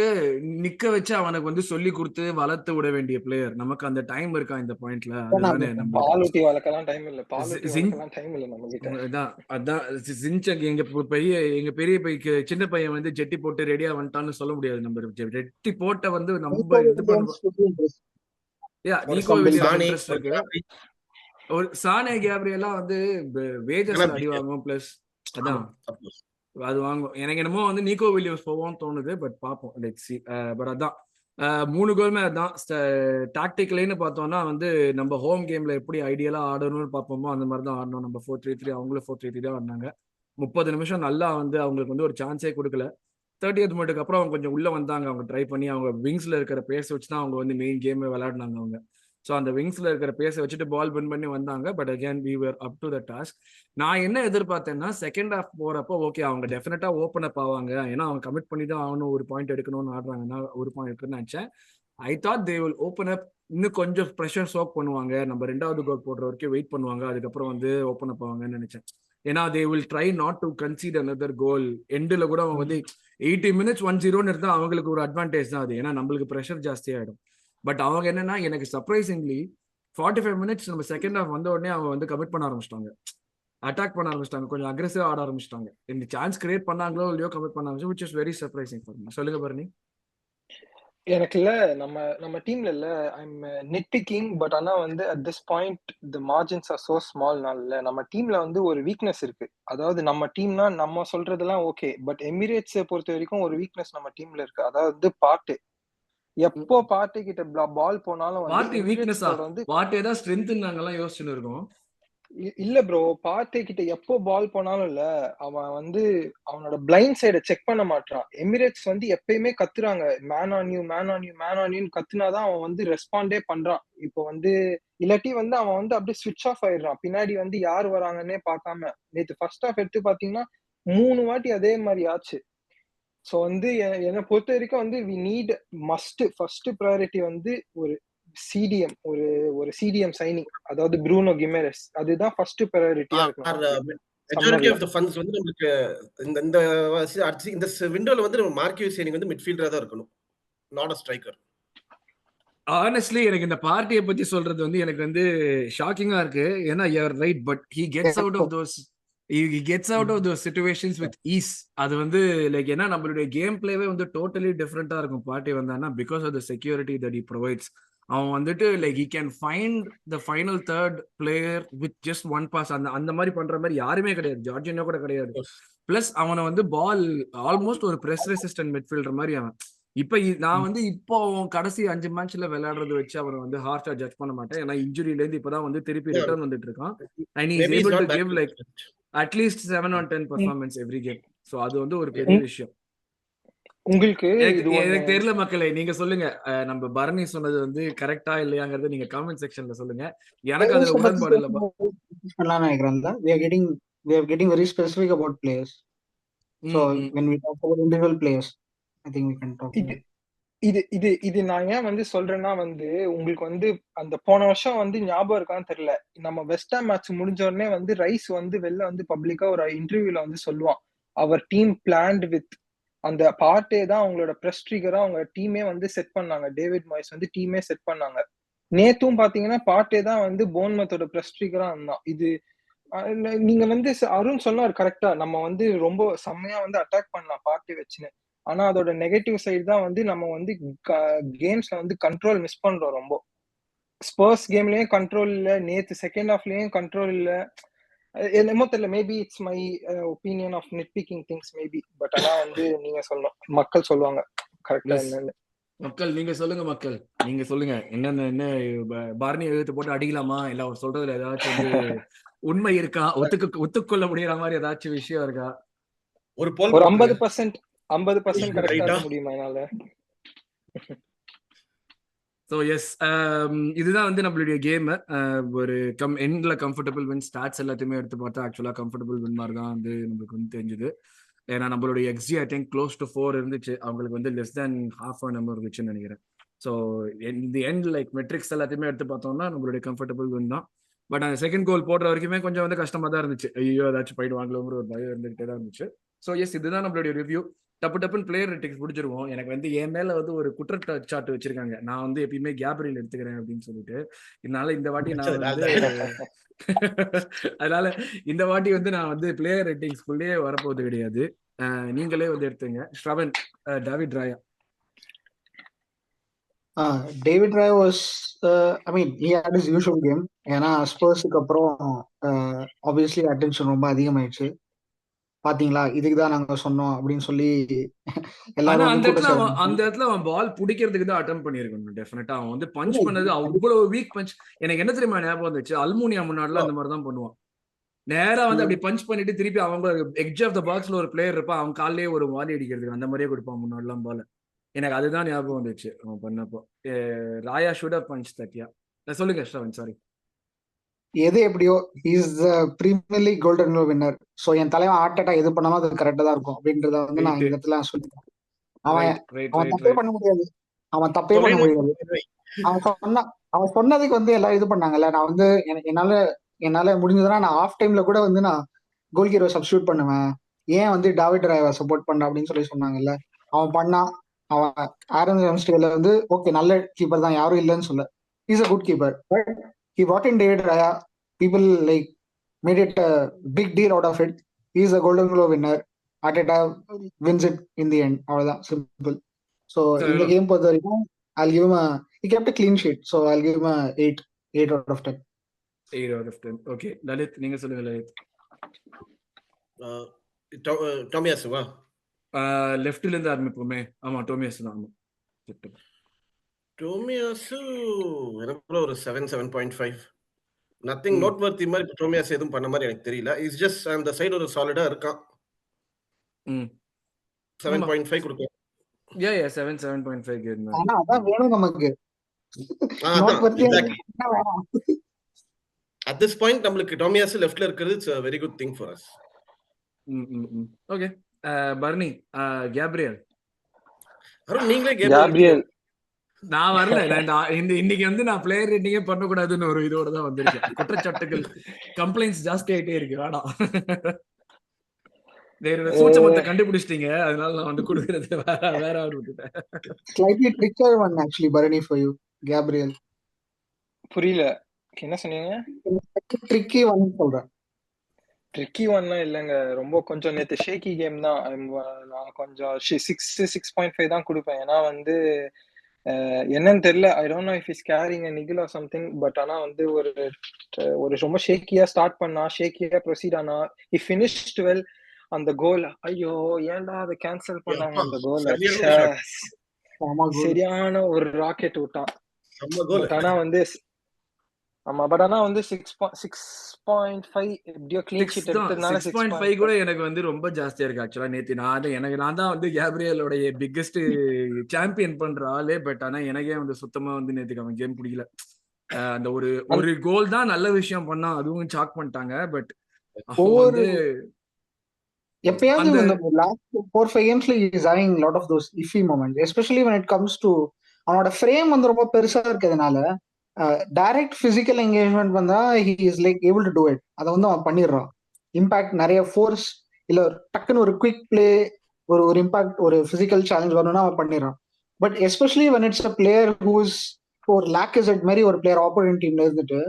Speaker 1: நிக்க வச்சு அவனுக்கு வந்து சொல்லி கொடுத்து வளர்த்து விட வேண்டிய பிளேயர். நமக்கு அந்த டைம் இருக்கா இந்த பாயிண்ட்ல? அதுதானே நம்ம
Speaker 4: பாலூட்டி வளர்க்கலாம் டைம் இல்ல, பாலூட்டி வளர்க்கலாம் டைம் இல்ல நம்ம கிட்ட.
Speaker 1: அதான் சின்சக் எங்க பெரிய பையன் சின்ன பையன் வந்து ஜெட்டி போட்டு ரெடியா வந்துட்டான்னு சொல்ல முடியாது. நம்ம ஜெட்டி போட்ட வந்து நம்ம இது பண்ணுவோம். நீக்கோ வில்லியம்ஸ் இன்ட்ரெஸ்ட் இருக்கு. ஒரு சானே கேப்ரியெல்லாம் வந்து வேஜஸ்ல அடி வாங்கும். பிளஸ் அதான் அது வாங்கும். எனக்கு என்னமோ வந்து நீக்கோ வில்லியம்ஸ் போவோம்னு தோணுது. பட் பார்ப்போம். Let's see. பட் அதான் 3 கோலுமே அதான் டாக்டிக்கலின்னு பார்த்தோம்னா வந்து நம்ம ஹோம் கேம்ல எப்படி ஐடியலா ஆடணும்னு பார்ப்போமோ அந்த மாதிரி தான் ஆடணும். நம்ம 4-3-3 அவங்களும் 4-3-3 தான் ஆடினாங்க. 30 நிமிஷம் நல்லா வந்து அவங்களுக்கு வந்து ஒரு சான்ஸே கொடுக்கல. 30th மினிட்டுக்கு அப்புறம் அவங்க கொஞ்சம் உள்ள வந்தாங்க. அவங்க ட்ரை பண்ணி அவங்க விங்ஸ்ல இருக்கிற பேஸ் வச்சு தான் அவங்க வந்து மெயின் கேம் விளையாடினாங்க அவங்க. ஸோ அந்த விங்ஸ்ல இருக்கிற பேஸை வச்சுட்டு பால் வின் பண்ணி வந்தாங்க. But again we were up to the task. நான் என்ன எதிர்பார்த்தேன்னா செகண்ட் ஹாஃப் போறப்போ ஓகே அவங்க டெஃபினட்டா ஓப்பன் அப் ஆவாங்க. ஏன்னா அவங்க கமிட் பண்ணி தான் ஆகணும், ஒரு பாயிண்ட் எடுக்கணும்னு ஆடுறாங்கன்னா ஒரு பாயிண்ட் இருக்குன்னு நினைச்சேன். I thought they will open up, இன்னும் கொஞ்சம் ப்ரெஷர் சோக் பண்ணுவாங்க, நம்ம 2வது கோல் போடுற வரைக்கும் வெயிட் பண்ணுவாங்க, அதுக்கப்புறம் வந்து ஓப்பன் அப் ஆவாங்கன்னு நினைச்சேன். ஏன்னா they will try not to conceit another கோல். எண்டில் கூட அவங்க வந்து 80 minutes 1-0 இருந்தால் அவங்களுக்கு ஒரு அட்வான்டேஜ் தான் அது. ஏன்னா நம்மளுக்கு ப்ரெஷர் ஜாஸ்தியாகிடும். பட் அவங்க என்னன்னா எனக்கு சர்ப்ரைசிங்லி 45 minutes நம்ம செகண்ட் ஹாஃப் வந்த உடனே அவங்க வந்து கமிட் பண்ண ஆரம்பிச்சிட்டாங்க, அட்டாக் பண்ண ஆரம்பிச்சிட்டாங்க, கொஞ்சம் அக்ரெசிவ் ஆட ஆரம்பிச்சிட்டாங்க. இந்த சான்ஸ் கிரியேட் பண்ணாங்களோ இல்லையோ கமிட் பண்ண ஆரம்பிச்சு, which is very surprising for me. சொல்லுங்க பரணி.
Speaker 4: எனக்கு இல்ல நம்ம டீம்ல இல்ல ஐம் நிட்பிக்கிங். பட் ஆனா வந்து at this point the margins are so ஸ்மால்னால நம்ம டீம்ல வந்து ஒரு வீக்னஸ் இருக்கு. அதாவது நம்ம டீம்னா நம்ம சொல்றதெல்லாம் ஓகே, பட் எமிரேட்ஸை பொறுத்த வரைக்கும் ஒரு வீக்னஸ் நம்ம டீம்ல இருக்கு. அதாவது பாட்டு எப்போ பார்ட்டி கிட்ட பால் போனாலும் வந்து
Speaker 1: பார்ட்டி வீக்னஸா
Speaker 4: எமிரேட்ஸோட வந்து
Speaker 1: பார்ட்டி ஏதாவது ஸ்ட்ரென்த் நாங்கெல்லாம் யோசிச்சுன்னு இருக்கோம்.
Speaker 4: இல்ல ப்ரோ, பார்ட்டி கிட்ட எப்போ பால் போனாலும் இல்ல, அவன் வந்து அவனோட பிளைண்ட் சைட செக் பண்ண மாட்டான். எமிரேட்ஸ் வந்து எப்பயுமே கத்துறாங்க, man on you man on you man on யூன்னு கத்துனாதான் அவன் வந்து ரெஸ்பாண்டே பண்றான். இப்போ வந்து இல்லாட்டி வந்து அவன் வந்து அப்படியே ஸ்விட்ச் ஆஃப் ஆயிடுறான், பின்னாடி வந்து யார் வராங்கன்னே பார்க்காம. நேத்து ஃபர்ஸ்ட் ஹாஃப் எடுத்து பாத்தீங்கன்னா 3 வாட்டி அதே மாதிரி ஆச்சு. சோ வந்து என்னை பொறுத்த வரைக்கும் வந்து வி நீட் ஃபர்ஸ்ட் ப்ரையாரிட்டி வந்து ஒரு சிடிஎம், ஒரு சிடிஎம் சைனிங், அதாவது ப்ரூனோ கிமெரஸ். அதுதான் ஃபர்ஸ்ட் ப்ரையாரிட்டியா இருக்கணும்
Speaker 2: மெஜாரிட்டி
Speaker 4: சம்மர்ல.
Speaker 2: ஆஃப் த ஃபண்ட்ஸ் வந்து நம்மளுக்கு இந்த இந்த இந்த விண்டோல வந்து நம்ம மார்க்கியூ சேனிங் வந்து மிட்ஃபீல்டரா தான் இருக்கணும், நாட் அ ஸ்ட்ரைக்கர்.
Speaker 1: ஆனஸ்ட்லி எனக்கு இந்த பார்ட்டியை பத்தி சொல்றது வந்து எனக்கு வந்து ஷாக்கிங்கா இருக்கு. ஏன்னா you're right, but he gets out of those situations with ease. அது வந்து லைக் ஏன்னா நம்மளுடைய கேம் பிளேவே வந்து டோட்டலி டிஃப்ரெண்டா இருக்கும் பார்ட்டி வந்தான்னா, because of the security that he provides. அவன் வந்துட்டு like he can find the final third player with just one pass. அந்த மாதிரி பண்ற மாதிரி யாருமே கிடையாது, ஜார்ஜினோ கூட கிடையாது. பிளஸ் அவனை வந்து பால் ஆல்மோஸ்ட் ஒரு பிரஸ் ரெசிஸ்டன்ட் மிட்ஃபீல்டர் மாதிரி அவன். இப்ப நான் வந்து இப்போ கடைசி 5 மேட்ச்ல விளையாடுறது வச்சு அவரை வந்து ஹார்ஷா ஜட்ஜ் பண்ண மாட்டேன். ஏன்னா இன்ஜுரியில இருந்து இப்பதான் வந்து திருப்பி ரிட்டர்ன் வந்துட்டு இருக்கான். And he is able to give like at least 7 on 10 performance every game. So அது வந்து ஒரு பெரிய விஷயம்.
Speaker 4: உங்களுக்கு
Speaker 1: எனக்கு தெரியல மக்களே, நீங்க சொல்லுங்க. நம்ம பரணி சொன்னது வந்து கரெக்டா இல்லையாங்கிறத நீங்க காமெண்ட் செக்ஷன்ல சொல்லுங்க. எனக்கு அதுல உடன்பாடு இல்லப்பா.
Speaker 3: We are getting very specific about players. So when we talk about individual players, I think we can talk about
Speaker 4: இது நான் ஏன் வந்து சொல்றேன்னா வந்து உங்களுக்கு வந்து அந்த போன வருஷம் வந்து ஞாபகம் இருக்கான்னு தெரியல, நம்ம வெஸ்ட் ஹாம் மேட்ச் முடிஞ்ச உடனே வந்து ரைஸ் வந்து வெளில வந்து பப்ளிக்கா ஒரு இன்டர்வியூல வந்து சொல்லுவான், அவர் டீம் பிளான்ட் வித் அந்த பார்ட்டே தான் அவங்களோட பிரஸ் ட்ரிகரா அவங்க டீமே வந்து செட் பண்ணாங்க. டேவிட் மாய்ஸ் வந்து டீமே செட் பண்ணாங்க. நேத்தும் பாத்தீங்கன்னா பார்ட்டே தான் வந்து போன்மத்தோட பிரஸ் ட்ரிகரா இருந்தான். இது நீங்க வந்து அருண் சொன்னார் கரெக்டா, நம்ம வந்து ரொம்ப செம்மையா வந்து அட்டாக் பண்ணலாம் பார்ட்டி வச்சுன்னு. ஆனா அதோட நெகட்டிவ் சைடு தான் வந்து நம்ம வந்து கேம்ஸ்ல வந்து கண்ட்ரோல் மிஸ் பண்றோம் ரொம்ப. ஸ்பர்ஸ் கேம்லயும் கண்ட்ரோல் இல்ல, நேத்து செகண்ட் ஹாஃப்லயும் கண்ட்ரோல் இல்ல. என்னமோ தெரியல, maybe it's my opinion of nitpicking things maybe. But ஆனா வந்து நீங்க சொல்லணும், மக்கள் சொல்லுவாங்க கரெக்டா என்னன்னு.
Speaker 1: மக்கள் நீங்க சொல்லுங்க, மக்கள் நீங்க சொல்லுங்க என்ன பார்னி எழுத்து போட்டு அடிக்கலாமா, இல்ல அவர் சொல்றதுல ஏதாச்சும் வந்து உண்மை இருக்கா, ஒத்துக்கொள்ள முடியற மாதிரி ஏதாச்சும் விஷயம் இருக்கா?
Speaker 4: ஒரு 50% கரெக்டா இருக்க முடியுமா என்னால?
Speaker 1: ஸோ எஸ், இதுதான் வந்து நம்மளுடைய கேம். ஒரு எண்ட்ல கம்ஃபர்டபுள் வின், ஸ்டாட்ஸ் எல்லாத்தையுமே எடுத்து பார்த்தா ஆக்சுவலா கம்ஃபர்டபுள் வின் மாதிரி தான் வந்து நம்மளுக்கு வந்து தெரிஞ்சுது. ஏன்னா நம்மளுடைய XG I think close to 4 இருந்துச்சு, அவங்களுக்கு வந்து less than half a number இருந்துச்சுன்னு நினைக்கிறேன். ஸோ இந்த எண்ட் லைக் மெட்ரிக்ஸ் எல்லாத்தையுமே எடுத்து பார்த்தோம்னா நம்மளுடைய கம்ஃபர்டபுள் வின் தான். பட் அந்த செகண்ட் கோல் போடுற வரைக்குமே கொஞ்சம் வந்து கஷ்டமா தான் இருந்துச்சு. ஐயோ ஏதாச்சும் போயிடுவாங்களோங்கிற ஒரு பயம் இருந்துகிட்டே தான் இருந்துச்சு. ஸோ எஸ், இதுதான் நம்மளுடைய ரிவ்யூ. டப்புன்னு பிளேயர் ரேட்டிங்ஸ் முடிச்சிருவோம். எனக்கு வந்து என் மேல வந்து ஒரு குற்றச்சாட்டு வச்சிருக்காங்க, நான் வந்து எப்பயுமே கேப்ரியல் எடுத்துக்கிறேன் அப்படின்னு சொல்லிட்டு. இதனால இந்த வாட்டி நான் வந்து அதனால இந்த வாட்டி வந்து நான் வந்து பிளேயர் ரேட்டிங்ஸ்குள்ளேயே வரப்போவது கிடையாது. நீங்களே வந்து எடுத்துங்க. Shravan, David Raya.
Speaker 3: David Raya was, I mean, he had his usual game. ஏன்னா ஸ்பர்ஸுக்கு அப்புறம் ஆப்வியஸ்லி அட்டென்ஷன் ரொம்ப அதிகமாயிடுச்சு. பாத்தீங்களா, இதுக்குதான் நாங்க சொன்னோம் அப்படின்னு சொல்லி எல்லாரும்
Speaker 1: அந்த இடத்துல அவன் பால் பிடிக்கிறதுக்கு தான் அட்டெம்ப்ட் பண்ணிருக்கணும். டெஃபினட்டா அவன் வந்து பஞ்ச் பண்ணது அவ்வளவு வீக் பஞ்ச். எனக்கு என்ன தெரியுமா ஞாபகம் வந்துச்சு, அல்மூனியா முன்னாடிலாம் அந்த மாதிரி தான் பண்ணுவான். நேரா வந்து அப்படி பஞ்ச் பண்ணிட்டு திருப்பி அவங்க எட்ஜ் ஆஃப் த பாக்ஸ்ல ஒரு பிளேயர் இருப்பான், அவன் காலையே ஒரு வாலி அடிக்கிறதுக்கு அந்த மாதிரியே கொடுப்பான் முன்னாடிலாம் பால். எனக்கு அதுதான் ஞாபகம் வந்துச்சு அவன் பண்ணப்போ. Raya should have punch that. Yeah, சொல்லுங்க ஸ்ரவன், சாரி.
Speaker 3: எது எப்படியோ is Premier League golden glove winner. So என் தலைவன் ஆர்டெட்டா எது பண்ணாலும் அது கரெக்டா தான் இருக்கும் அப்படின்றத வந்து நான் இந்த இடத்துல சொல்லிட்டேன். அவன் தப்பே பண்ண முடியாது, அவன் சொன்னதுக்கு வந்து எல்லாம் இது பண்ணாங்கல்ல. நான் வந்து என்னால முடிஞ்சதுன்னா நான் ஆஃப் டைம்ல கூட வந்து நான் கோல் கீப்பரை சப்ஸ்டியூட் பண்ணுவேன், ஏன் வந்து டேவிட் ராயாவை சப்போர்ட் பண்ண அப்படின்னு சொல்லி சொன்னாங்கல்ல. அவன் பண்ணா. அவன் ஆரன் ராம்ஸ்டேல வந்து ஓகே நல்ல கீப்பர் தான், யாரும் இல்லைன்னு சொல்ல, is a good keeper. But he brought in David Raya. People like made it a big deal out of it. He is a Golden Glove winner. Arteta wins it in the end. அவ்வளவுதான், simple. So இந்த game பொறுத்த வரைக்கும் I'll give him he kept a clean sheet. So I'll give him a 8 out of 10.
Speaker 1: 8 out of 10. Okay, Lalit நீங்க சொல்லுங்க. லலித்,
Speaker 2: டோமியாசுவா?
Speaker 1: லெஃப்ட்ல இருந்து ஆரம்பிப்போமே. ஆமா, Tomiyasu தான்.
Speaker 2: டோமியாசு எனக்கு ஒரு 7.5. நத்திங் நோட் வர்த்தி மாதிரி டோமியாஸ் எதுவும் பண்ண மாதிரி எனக்கு தெரியல. இஸ் ஜஸ்ட் அந்த சைடு ஒரு சாலிடா இருக்கான். 7.5 கொடுக்கும்.
Speaker 1: 7.5
Speaker 3: ஆனா அதான் வேணும் நமக்கு. நோட் பத்தி வேணாம்.
Speaker 2: At this point நம்மளுக்கு டோமியாஸ் லெஃப்ட்ல இருக்கிறது it's a very good thing for us.
Speaker 1: Okay. Barney, Gabriel.
Speaker 2: Arun நீங்களே
Speaker 4: கேப்ரியல்
Speaker 1: நான் வரல. இன்னைக்கு வந்து நான் பிளேயர் ரேட்டிங்கே பண்ணக்கூடாதுன்னு ஒரு இதோட தான் வந்திருக்கேன். குற்றச்சாட்டுகள் கம்ப்ளைண்ட்ஸ் ஜாஸ்தி ஆயிட்டே இருக்கு. வேணாம். சூச்சமத்தை கண்டுபிடிச்சிட்டீங்க, அதனால நான் வந்து கொடுக்கறது வேற ஆள் விட்டுட்டேன்.
Speaker 3: Slightly trickier one actually, Bharani, for you, Gabriel.
Speaker 4: புரியல, என்ன சொன்னீங்க?
Speaker 3: ட்ரிக்கி ஒன் சொல்றேன்.
Speaker 4: ட்ரிக்கி ஒன்லாம் இல்லைங்க, ரொம்ப கொஞ்சம் நேற்று ஷேக்கி கேம் தான். நான் கொஞ்சம் 6.5 தான் கொடுப்பேன். ஏன்னா வந்து என்னன்னு தெரியல, I don't know if is carrying a niggle or something, but ஆனா வந்து ஒரு ரொம்ப ஷேக்கியா ஸ்டார்ட் பண்ணா, ஷேக்கியா ப்ரொசீட் ஆனா, he finished well. அந்த கோல், ஐயோ ஏன்டா அதை கேன்சல் பண்ணாங்க அந்த கோல். சரியான ஒரு ராக்கெட் விட்டான். பட் ஆனா வந்து ஆமா, பட் ஆனா வந்து 6.5 எப்படியோ க்ளீன் ஷீட் எடுத்ததுனால
Speaker 1: 6.5 கூட எனக்கு வந்து ரொம்ப ஜாஸ்தியா இருக்கு. ஆக்சுவலா நேத்து நான் தான் வந்து கேப்ரியலோடைய பிக்கெஸ்ட் சாம்பியன் பண்ற ஆளு. பட் ஆனா எனக்கே வந்து சுத்தமா வந்து நேத்துக்கு அவன் கேம் பிடிக்கல. அந்த ஒரு கோல் தான் நல்ல விஷயம் பண்ணா, அதுவும் சாக் பண்ணிட்டாங்க. பட் வந்து
Speaker 3: எப்பயாவது இந்த லாஸ்ட் 4-5 கேம்ஸ்ல is having lot of those iffy moments, especially when it comes to அவனோட ஃப்ரேம் வந்து ரொம்ப பெருசா இருக்கிறதுனால டைரக்ட் பிசிக்கல் என்கேஜ்மெண்ட் வந்தா he is like able to do it. அதை வந்து அவன் பண்ணிடுறான். இம்பாக்ட் நிறைய ஃபோர்ஸ் இல்ல டக்குன்னு ஒரு குவிக் பிளே, ஒரு இம்பாக்ட், ஒரு பிசிக்கல் சேலஞ்ச் வரணும்னா அவன் பண்ணிடுறான். But especially when it's a player who's ஒரு லாக்கசெட் மாதிரி ஒரு பிளேயர் ஆப்போனன்ட் டீம்ல இருந்துட்டு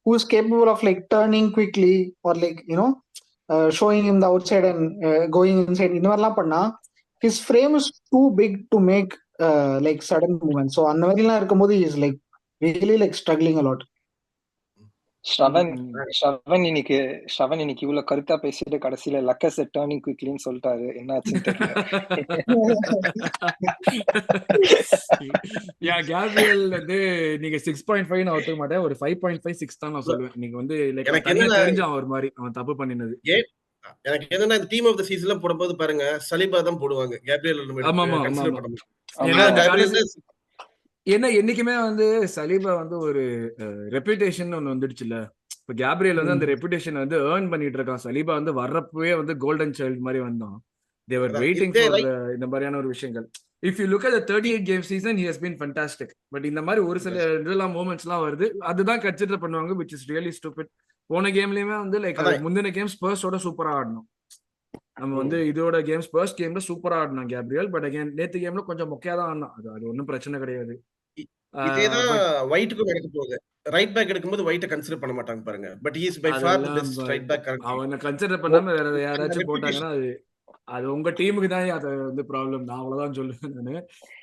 Speaker 3: who is capable of like turning quickly or like showing him the outside and going inside, இந்த மாதிரிலாம் பண்ணா his frame is too big to make like sudden movements. So அந்த மாதிரிலாம் இருக்கும்போது he is like really like struggling a lot.
Speaker 4: Shravan இன்னைக்கு இவ்வளவு கருத்தா பேசிட்டு கடைசியில லக்கசெட் டர்னிங் குவிக்லின்னு சொல்லிட்டாரு. என்னாச்சுன்னு தெரியல.
Speaker 1: கேப்ரியல் வந்து நீங்க 6.5 நான் ஒத்துக்க மாட்டேன். ஒரு 5.5 6 தான் நான் சொல்லுவேன். நீங்க வந்து தெரிஞ்சான் ஒரு மாதிரி அவன் தப்பு பண்ணினது.
Speaker 2: எனக்கு என்னன்னா இந்த டீம் ஆஃப் தி சீசன்ல போடும்போது பாருங்க, சலீபா தான் போடுவாங்க. கேப்ரியல்
Speaker 1: ஏன்னா என்னைக்குமே வந்து சலீபா வந்து ஒரு ரெப்யூட்டேஷன் ஒண்ணு வந்துடுச்சுல்ல. இப்ப கேப்ரியல் வந்து அந்த ரெப்யூட்டேஷன் வந்து ஏர்ன் பண்ணிட்டு இருக்கான். சலீபா வந்து வர்றப்பவே வந்து கோல்டன் சைல்ட் மாதிரி வந்தான். They were waiting for இந்த மாதிரியான ஒரு விஷயங்கள். If you look at the 38 game season, he has been fantastic. But இந்த மாதிரி ஒரு சில இதெல்லாம் மூமெண்ட்ஸ்லாம் வருது, அதுதான் கன்சிடர் பண்ணுவாங்க, which is really stupid. போன கேம்லயுமே வந்து லைக் முந்தின கேம் ஸ்பர்ஸோட சூப்பரா ஆடணும். நம்ம வந்து இதோட கேம் ஸ்பர்ஸ் கேம்ல சூப்பரா ஆடினான் கேப்ரியல். பட் அகைன் நேத்து கேம்ல கொஞ்சம் மொக்கையா தான் ஆடினான். அது ஒன்றும் பிரச்சனை கிடையாது.
Speaker 2: இதேதான் ஒயிட்டுக்கும் நடக்க போகுது. ரைட் பேக் எடுக்கும்போது ஒயிட்ட கன்சிடர் பண்ண மாட்டாங்க பாருங்க. But he is by far the best right back.
Speaker 1: அவனை கன்சிடர் பண்ணாம வேற யாராச்சும் போட்டாங்கன்னா அது உங்க டீமுக்கு தான் அது வந்து ப்ராப்ளம். நான் அவ்வளவுதான் சொல்லுவேன் நானு.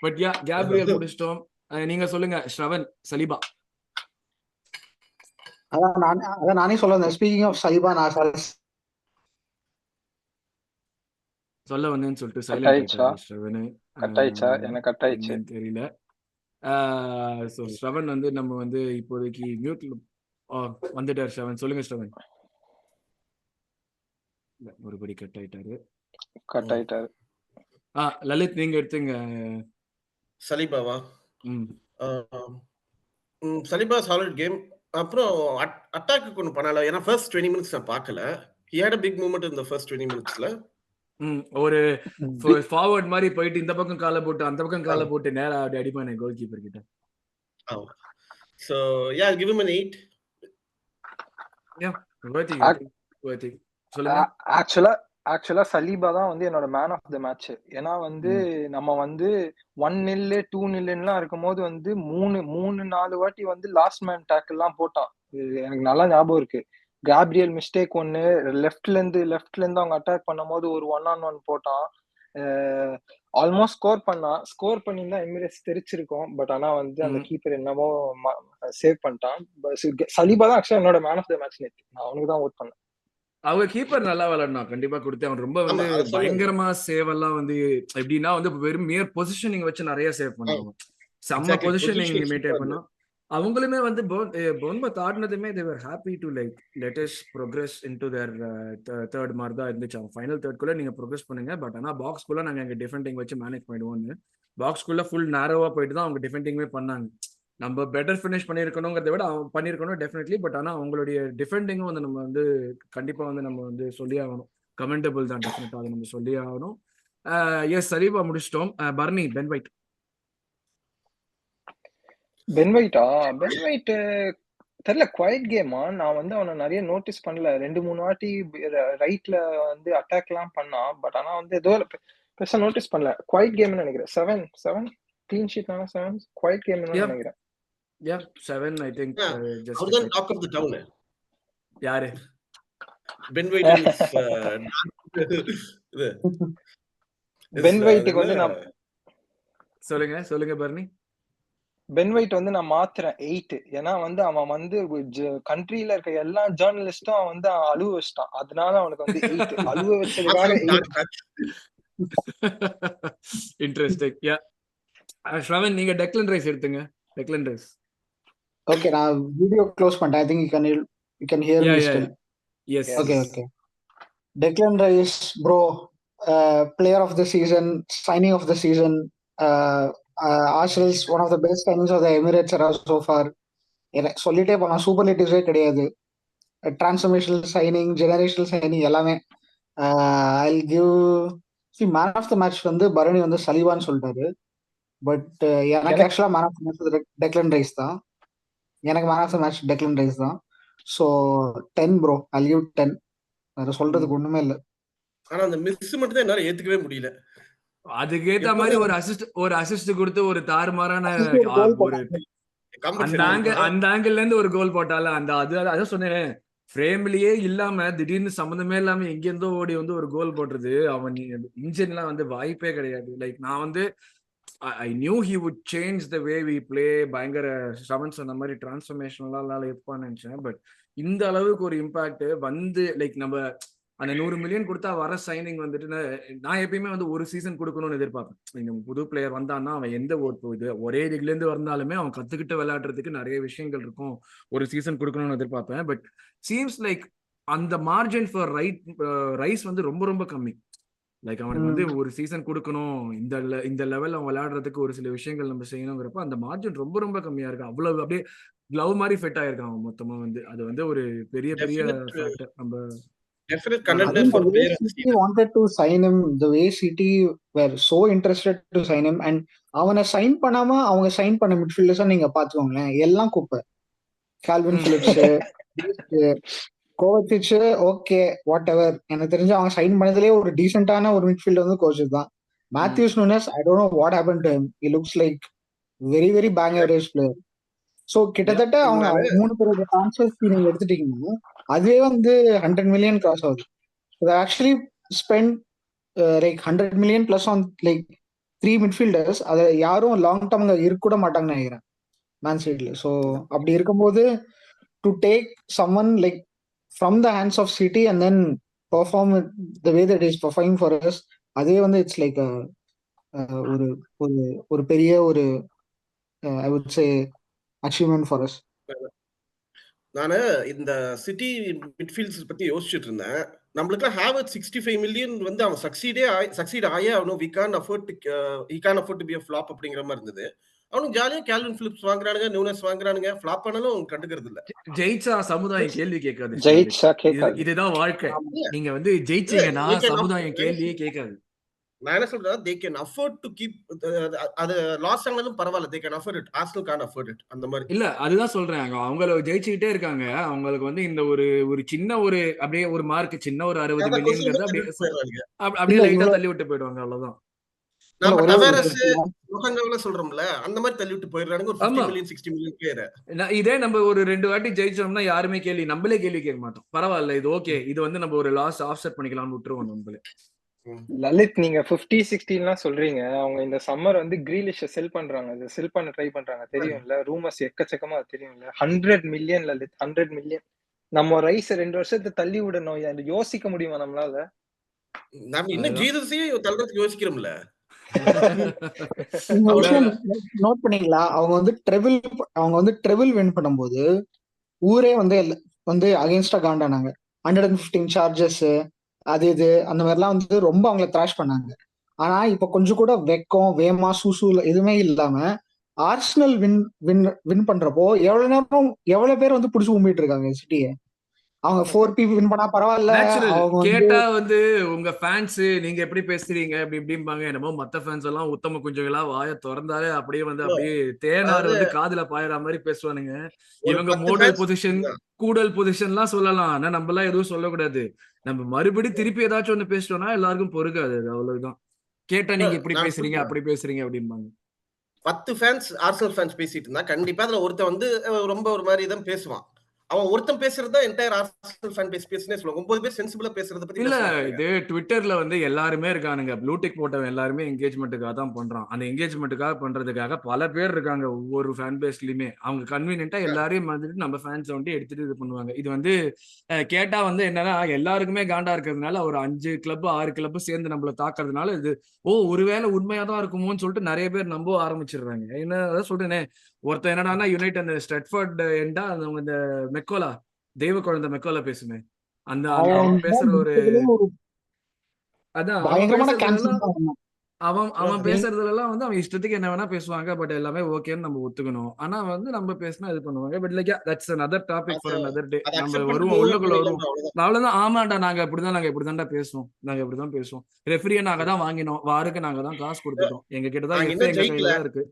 Speaker 1: பட் கேப்ரியல் முடிச்சிட்டோம். நீங்க சொல்லுங்க ஷ்ரவன், சலீபா.
Speaker 3: அதான் நானே சொல்ல. ஸ்பீக்கிங் ஆஃப் சலீபா, நான்
Speaker 1: சொல்ல வந்தேன்னு சொல்லிட்டு சைலண்ட் ஆயிட்டாரு ஷ்ரவன்.
Speaker 4: எனக்கு
Speaker 1: தெரியல. சோ ஷ்ரவன் வந்து நம்ம வந்து இப்போதைக்கு மியூட்ல வந்துட்டார். ஷ்ரவன் சொல்லுங்க. ஷ்ரவன் ஒருபடி கட் ஆயிட்டாரு. லலித் நீங்க எடுத்துங்க.
Speaker 2: சலீபாவா? Saliba solid game. அப்புறம் அட்டாக்கு கொண்டு பண்ணல. ஏன்னா ஃபர்ஸ்ட் 20 minutes நான் பார்க்கல. he had a big moment in the first 20 minutesல.
Speaker 1: ஒரு ஃபார்வர்ட் மாதிரி போயிட்டு இந்த பக்கம் காலை போட்டு அந்த பக்கம் காலை போட்டு நேரா அப்படி அடிப்பானே கோல் கீப்பர் கிட்ட.
Speaker 2: So yeah, I'll give him an 8.
Speaker 1: Yeah, worthy. சொல்லுங்க.
Speaker 4: ஆக்சுவலா சலீபா தான் வந்து என்னோட மேன் ஆஃப் த மேட்ச். ஏன்னா வந்து நம்ம வந்து 1-0 2-0 இருக்கும்போது வந்து 3-4 வாட்டி வந்து லாஸ்ட் மேன் டேக்கிள் எல்லாம் போட்டான். எனக்கு நல்லா ஞாபகம் இருக்கு. கேப்ரியல் மிஸ்டேக் ஒன்னு, லெஃப்ட்ல இருந்து அவங்க அட்டாக் பண்ணும் போது ஒரு 1-on-1 போட்டான். ஆல்மோஸ்ட் ஸ்கோர் பண்ணியிருந்தா எமிரேட்ஸ் தெரிச்சிருக்கோம். பட் ஆனா வந்து அந்த கீப்பர் என்னமோ சேவ் பண்ணிட்டான். சலீபா தான் ஆக்சுவலா என்னோட மேன் ஆஃப் த மேட்ச் நேத்து. நான் அவனுக்கு தான் ஓட் பண்ணேன்.
Speaker 1: அவங்க கீப்பர் நல்லா விளையாடணும், கண்டிப்பா கொடுத்து. அவன் ரொம்ப வந்து பயங்கரமா சேவ் எல்லாம் வந்து எப்படின்னா வந்து வெறும் மியர் பொசிஷனிங் வச்சு நிறைய சேவ் பண்ணுவாங்க. செம்ம
Speaker 2: Exactly.
Speaker 1: Positioning
Speaker 2: Positioning
Speaker 1: maintain
Speaker 2: super
Speaker 1: பண்ணோம். அவங்களுமே வந்து போன்மத் ஆடினதுமே they were happy to like let us progress into their third மாதிரி தான் இருந்துச்சு. அவங்க ஃபைனல் தேர்ட்குள்ள நீங்க ப்ரோக்ரஸ் பண்ணுங்க, பட் ஆனால் பாக்ஸ்குள்ள நாங்கள் எங்கள் டிஃபெண்டிங் வச்சு மேனேஜ் பண்ணிடுவோம்னு பாக்ஸ்குள்ள ஃபுல் நேரோவா போயிட்டு தான் அவங்க டிஃபெண்டிங்குமே பண்ணாங்க. நம்ம பெட்டர் ஃபினிஷ் பண்ணியிருக்கணுங்கிறத விட அவங்க பண்ணியிருக்கணும் டெஃபினெட்லி. பட் ஆனால் அவங்களுடைய டிஃபெண்டிங்கும் வந்து நம்ம வந்து கண்டிப்பாக வந்து நம்ம வந்து சொல்லி ஆகணும். கமெண்டபிள் தான் டெஃபினட்டாக அதை நம்ம சொல்லி ஆகணும். எஸ் சலீபா முடிச்சிட்டோம். Bharani Ben White.
Speaker 4: பென் ஒயிட்டா? பென் ஒயிட் தெரியல, குவைட் கேமா. நான் வந்து அவனை நிறைய நோட்டீஸ் பண்ணல. 2-3 வாட்டி ரைட்ல வந்து அட்டாக்லாம் பண்ணான். பட் ஆனா வந்து ஏதோ பெருசா நோட்டீஸ் பண்ணல. குவைட் கேம்னு நினைக்கிறேன். 7 க்ளீன் ஷீட் 7 குவைட் கேம்னு நினைக்கிறேன்.
Speaker 1: Yeah, 7 I think. Just
Speaker 2: அவர்தான் டாக் ஆஃப் தி டவுன்.
Speaker 1: யாரு?
Speaker 2: பென் ஒயிட்
Speaker 4: பென் ஒயிட்டுக்கு வந்து நான்
Speaker 1: சொல்லுங்க பர்னி.
Speaker 4: பென் ஒயிட் வந்து நான் மாத்துறேன் 8. ஏன்னா வந்து அவன் வந்து கண்ட்ரியில இருக்க எல்லா ஜேர்னலிஸ்டும் வந்து அழுவ வச்சிட்டான். அதனால அவனுக்கு வந்து 8 அழுவ வச்சதுக்காக 8.
Speaker 1: இன்ட்ரெஸ்டிங். யா ஸ்ரவன், நீங்க டெக்லன் ரைஸ் எடுத்துங்க. Declan Rice.
Speaker 3: ஓகே, நான் வீடியோ க்ளோஸ் பண்ணிட்டேன். I think you can hear me still.
Speaker 1: Yes.
Speaker 3: Okay. Declan Rice, bro, player of the season, signing of the season. Arsenal's one of the best signings of the Emirates era so far. சொல்லிட்டே போனா சூப்பர்லேட்டிவ்ஸே கிடையாது. Transformational signing, generational signing எல்லாமே. I'll give man of the match வந்து பரணி வந்து சலிவான்னு சொல்லிட்டாரு. But எனக்கு ஆக்சுவலா man of the match Declan Rice தான். எனக்கு man of the match Declan Rice தான். So 10 bro, I'll give 10. வேற சொல்றதுக்கு ஒண்ணுமே இல்ல.
Speaker 2: ஆனா அந்த மிஸ் மட்டும் தான் என்னால ஏத்துக்கவே முடியல.
Speaker 1: அதுக்கு ஏத்த மாதிரி ஒரு அசிஸ்ட் கொடுத்து ஒரு தாறுமாறான ஒரு அந்த ஆங்கிள் இருந்து ஒரு கோல் போட்டால அதான் சொன்னேன். ஃப்ரேம்லயே இல்லாம திடீர்னு சம்பந்தமே இல்லாம எங்கேருந்தோ ஓடி வந்து ஒரு கோல் போடுறது. அவன் இன்ஜின்லாம் வந்து வாய்ப்பே கிடையாது. லைக் நான் வந்து I knew he would change the way we play. பயங்கர ஸ்ரவன் சொன்ன மாதிரி டிரான்ஸ்ஃபர்மேஷனெல்லாம் இருப்பான்னு நினைச்சேன். பட் இந்த அளவுக்கு ஒரு இம்பாக்ட் வந்து லைக் நம்ம அந்த 100 மில்லியன் கொடுத்தா வர சைனிங் வந்துட்டு நான் எப்பயுமே வந்து ஒரு சீசன் கொடுக்கணும்னு எதிர்பார்ப்பேன். நீங்க புது பிளேயர் வந்தான்னா அவன் எந்த ஒரே லீக்ல இருந்து வந்தாலுமே அவன் கத்துக்கிட்டு விளையாடுறதுக்கு நிறைய விஷயங்கள் இருக்கும். ஒரு சீசன் கொடுக்கணும்னு எதிர்பார்ப்பேன். பட் சீம்ஸ் லைக் அந்த மார்ஜின் ஃபார் ரைஸ் வந்து ரொம்ப ரொம்ப கம்மி. லைக் அவனுக்கு வந்து ஒரு சீசன் கொடுக்கணும், இந்த லெவல் அவன் விளையாடுறதுக்கு ஒரு சில விஷயங்கள் நம்ம செய்யணுங்கிறப்ப அந்த மார்ஜின் ரொம்ப ரொம்ப கம்மியா இருக்கு. அவ்வளவு அப்படியே க்ளவ் மாதிரி ஃபிட் ஆயிருக்கான் அவன் மொத்தமா வந்து. அது வந்து ஒரு பெரிய ஃபேக்டர். நம்ம
Speaker 2: definite contenders for player of the season.
Speaker 3: Wanted to sign him, the way City were so interested to sign him, and அவனை சைன் பண்ணாம அவங்க சைன் பண்ண மிட்ஃபீல்டர்ஸ் நீங்க பாத்துக்கோங்களேன், எல்லாம் குப்பை. Kalvin Phillips, Kovacic, okay whatever. எனக்கு தெரிஞ்சு அவங்க சைன் பண்ணதுலேயே ஒரு டீசென்டான ஒரு மிட்ஃபீல்டர் வந்து கோச்சஸ் தான். Matheus Nunes, I don't know what happen to him. He looks like very very bang average player. So கிட்டத்தட்ட அவங்க 3 பேரோட ட்ரான்ஸ்ஃபர்ஸ் நீங்க எடுத்துட்டீங்கன்னா அதுவே வந்து 100 மில்லியன் கிராஸ் ஆகுது. Actually spend like 100 million plus on like 3 midfielders. அதை யாரும் லாங் டேர்ம் அங்கே இருக்க கூட மாட்டாங்கன்னு நினைக்கிறேன் மேன் சைட்ல. ஸோ அப்படி இருக்கும்போது to take someone like from the hands of City and then perform the way that is performing for us, அதே வந்து இட்ஸ் லைக் ஒரு ஒரு பெரிய ஒரு I would say achievement for us.
Speaker 2: நானு இந்த சிட்டி மிட்ஃபீல்ட்ஸ் பத்தி யோசிச்சுட்டு இருந்தேன். நம்மளுக்கு ஹேவர்ட் 65 மில்லியன் வந்து அவன் சக்சீட் ஆயே அவனும் he can't afford to be a flop அப்படிங்கிற மாதிரி இருந்தது. அவனுக்கு ஜாலியா கால்வின் பிலிப்ஸ் வாங்குறானுங்க, நூனஸ் வாங்குறானுங்க, ஃபிளாப் பண்ணாலும் அவங்க கண்டுக்கிறது இல்ல.
Speaker 1: ஜெயிச்சா சமுதாயம் கேள்வி கேட்காது. இதுதான் வாழ்க்கை. நீங்க வந்து ஜெயிச்சீங்கன்னா சமுதாயம் கேள்வியே கேட்காது.
Speaker 2: நான் என்ன சொல்றேன், they can afford to keep அது லாஸ் ஆனாலும் பரவாயில்ல, they can afford it. Arsenal can't afford it. அந்த மாதிரி
Speaker 1: இல்ல, அதுதான் சொல்றேன். அவங்க ஜெயிச்சுக்கிட்டே இருக்காங்க. அவங்களுக்கு வந்து இந்த ஒரு சின்ன ஒரு அப்படியே ஒரு மார்க் சின்ன ஒரு 60 மில்லியன் அப்படியே லைட்டா தள்ளி விட்டு போயிடுவாங்க. அவ்வளவுதான்.
Speaker 2: நம்ம டவரஸ் லோகங்கள்ல சொல்றோம்ல, அந்த மாதிரி தள்ளி விட்டு போயிடுறாங்க. ஒரு 50 மில்லியன் 60 மில்லியன் பிளேயர்.
Speaker 1: இதே நம்ம ஒரு 2 வாட்டி ஜெயிச்சோம்னா யாருமே நம்மளே கேள்வி கேட்க மாட்டோம். பரவாயில்ல, இது ஓகே, இது வந்து நம்ம ஒரு லாஸ் ஆஃப்செட் பண்ணிக்கலாம்னு விட்டுருவோம் நம்மளே.
Speaker 4: லலித், நீங்க 50-60 சொல்றீங்க. அவங்க இந்த சம்மர் வந்து கிரீலிஷ் செல் பண்றாங்க, அது செல் பண்ண ட்ரை பண்றாங்க, தெரியும்ல? ரூமர்ஸ் எக்கச்சக்கமா தெரியும்ல. 100 மில்லியன் லலித், 100 மில்லியன். நம்ம ரைஸ் 2 வருஷத்தை தள்ளி விடணும். யோசிக்க முடியுமா நம்மளால?
Speaker 2: நம்ம இன்னும் ஜீசஸையும் தள்ளுறதுக்கு யோசிக்கிறோம்ல.
Speaker 3: இந்த விஷயம்
Speaker 1: அவ்வளவுதான்.
Speaker 3: நோட் பண்ணீங்களா? அவங்க வந்து ட்ரெவில் வின் பண்ணும்போது ஊரே வந்து அகைன்ஸ்டா காண்டானாங்க. 115 சார்ஜஸ் அது இது அந்த மாதிரிலாம் வந்து ரொம்ப அவங்கள த்ராஷ் பண்ணாங்க. ஆனா இப்ப கொஞ்சம் கூட வெக்கம் வேமா சூசு எதுவுமே இல்லாம ஆர்சனல் வின் வின் வின் பண்றப்போ எவ்வளவு பேர் வந்து புடிச்சு உம்பிட்டு இருக்காங்க சிட்டியை. அவங்க 4 வின் பண்ணா பரவாயில்ல.
Speaker 1: நேச்சுரல்
Speaker 3: அவங்க வந்து
Speaker 1: கேட்டா வந்து உங்க ஃபேன்ஸ் நீங்க எப்படி பேசுறீங்க அப்படி இப்படிம்பாங்க. என்னமோ மத்த ஃபேன்ஸ் எல்லாம் உத்தம குஞ்சங்களா வாயை திறந்தாலே அப்படியே வந்து அப்படியே தேனார்
Speaker 2: அதாவது
Speaker 1: வந்து காதுல பாயிற மாதிரி பேசுவானுங்க.
Speaker 2: ஒரு
Speaker 1: இவங்க
Speaker 2: 10
Speaker 1: மோடல்
Speaker 2: ஃபேன்ஸ்
Speaker 1: பொசிஷன் கூடல் பொசிஷன்லாம் சொல்லலாம். ஆனா நம்ம எல்லாம் எதுவும் சொல்லக்கூடாது. நம்ம மறுபடி திருப்பி ஏதாச்சும் ஒண்ணு பேசிட்டோம்னா எல்லாருக்கும் பொறுக்காது. அது அவ்வளவுதான். கேட்டா நீங்க இப்படி
Speaker 2: நான்
Speaker 1: பேசுறீங்க
Speaker 2: சொல்றேன்.
Speaker 1: அப்படி பேசுறீங்க அப்படிம்பாங்க.
Speaker 2: 10 ஃபேன்ஸ் ஆர்சனல் ஃபேன்ஸ் பேசிட்டு இருந்தா கண்டிப்பா அதுல ஒருத்தன் வந்து ரொம்ப ஒரு மாதிரி தான் பேசுவான். அவன் ஒருத்தன் பேசுறதா என்டையர் ஆர்சனல் ஃபேன் பேசுனே சொல்லுவாங்க. 9 பேர் சென்சிபிளா பேசுறத பத்தி
Speaker 1: இல்ல
Speaker 2: பேச மாட்டாங்க.
Speaker 1: இது ட்விட்டர்ல வந்து எல்லாருமே இருக்கானுங்க. ப்ளூ டிக் போட்டவன் எல்லாருமே என்கேஜ்மெண்ட்டுக்காக தான் பண்றான். அந்த என்கேஜ்மெண்ட்டுக்காக பண்றதுக்காக பல பேர் இருக்காங்க ஒவ்வொரு ஃபேன் பேஸ்லயுமே. அவங்க கன்வீனியன்ட்டா எல்லாரையும் வந்துட்டு நம்ம ஃபேன்ஸை வந்து எடுத்துட்டு இது பண்ணுவாங்க. இது வந்து கேட்டா வந்து என்னன்னா எல்லாருக்குமே காண்டா இருக்கிறதுனால ஒரு 5 கிளப் 6 கிளப் சேர்ந்து நம்மள தாக்குறதுனால இது ஒருவேளை உண்மையா தான் இருக்குமோன்னு சொல்லிட்டு நிறைய பேர் நம்ப ஆரம்பிச்சிடுறாங்க. என்ன அதான் சொல்றேனே, ஒருத்தன் என்னடான்னா யுனைட் அந்த ஸ்ட்ரெட்ஃபோர்ட் எண்டா இந்த மெக்கோலா தெய்வ குழந்தை மெக்கோலா பேசுமே அந்த அந்த
Speaker 3: அவன்
Speaker 1: அவன் பேசுற ஒரு
Speaker 3: ஒரு
Speaker 1: அதான் அவன்
Speaker 3: பயங்கரமான
Speaker 1: பேசுறதுல
Speaker 3: கேன்சர்
Speaker 1: எல்லாம்
Speaker 3: தான்.
Speaker 1: அவன் பேசுறதுல எல்லாம் வந்து அவன் இஷ்டத்துக்கு என்ன வேணா பேசுவாங்க. பட் எல்லாமே ஓகேன்னு நம்ம ஒத்துக்கணும். ஆனா வந்து நம்ம பேசினா இது பண்ணுவாங்க. But like that's another topic
Speaker 2: அத
Speaker 1: ஃபார் another டே.
Speaker 2: அத
Speaker 1: நம்ம
Speaker 2: அக்செப்ட் பண்ணிட்டு
Speaker 1: வருவோம்,
Speaker 2: மூவ் ஆன்
Speaker 1: உள்ளுக்குள்ள வருவோம்.
Speaker 2: பண்ணிடலாம் அவ்வளவுதான்.
Speaker 1: அவ்வளவுதான். ஆமாண்டா நாங்க இப்படிதான்டா பேசுவோம். நாங்க இப்படிதான் பேசுவோம். ரெஃபரியை நாங்க தான் வாங்கினோம். வாருக்கு நாங்க தான் காசு கொடுத்துட்டோம். எங்க கிட்ட தான்
Speaker 2: நாங்க
Speaker 1: எஃப்ஏ
Speaker 2: இன்னும்
Speaker 1: எங்க
Speaker 2: ஜெயிக்கல.
Speaker 1: கையில தான் இருக்கு.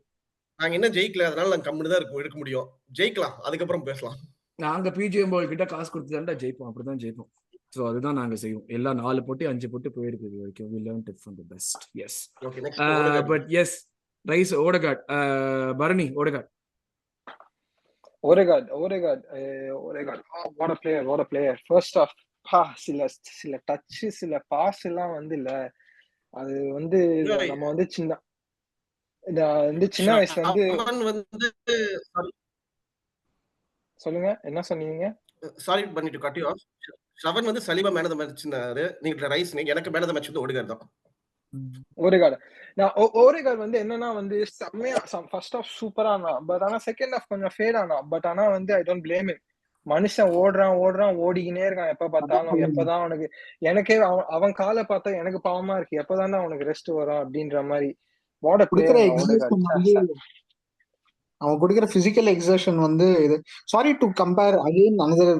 Speaker 2: அதனால நாங்க கம்முனு தான் இருக்க முடியும். ஜெயிக்கலாம். அதுக்கப்புறம் பேசலாம்.
Speaker 1: நாங்க பிஜிஎம் பால் கிட்ட காசு கொடுத்துதான்டா ஜெயிப்போம். அப்படிதான் ஜெயிப்போம். ஸோ அதுதான் நாங்க செய்வோம். எல்லாம் 4 போட்டி 5 போட்டி போயிருக்கு இது வரைக்கும். We learned it from the best. Yes.
Speaker 2: Okay, next ஓடகார்ட்.
Speaker 1: But yes, rice ஓடகார்ட். Bharani ஓடகார்ட்.
Speaker 4: ஓடகார்ட் what a player. First off, சில டச் சில பாஸ் எல்லாம் வந்து இல்ல அது வந்து நம்ம வந்து சின்ன வயசுல வந்து சொல்லுங்க என்ன சொன்னீங்க?
Speaker 2: சாரி பண்ணிட்டு கட் யூ ஆஃப். ஷ்ரவன் வந்து சலீபா மேன் ஆஃப் தி மேட்ச்னாரு. நீங்க ரைஸ் எனக்கு மேன் ஆஃப் தி மேட்ச் வந்து ஓடகார்ட் தான்.
Speaker 4: ஓடகார்ட் வந்து என்னன்னா வந்து செம்மையா ஃபர்ஸ்ட் ஆஃப் சூப்பரா ஆனான். பட் ஆனா செகண்ட் ஆஃப் கொஞ்சம் ஃபேட் ஆனான். பட் ஆனா வந்து ஐ டோன்ட் பிளேம் ஹிம். மனுஷன் ஓடுறான் ஓடிக்கினே இருக்கான். எப்ப பார்த்தாலும் எப்பதான் அவனுக்கு எனக்கே அவன் காலை பார்த்தா எனக்கு பாவமா இருக்கு. எப்பதான் அவனுக்கு ரெஸ்ட் வரும் அப்படின்ற மாதிரி.
Speaker 3: அவன் கொடுக்கிற பிசிக்கல் எக்ஸர்ஷன் வந்து இது. Sorry to compare again another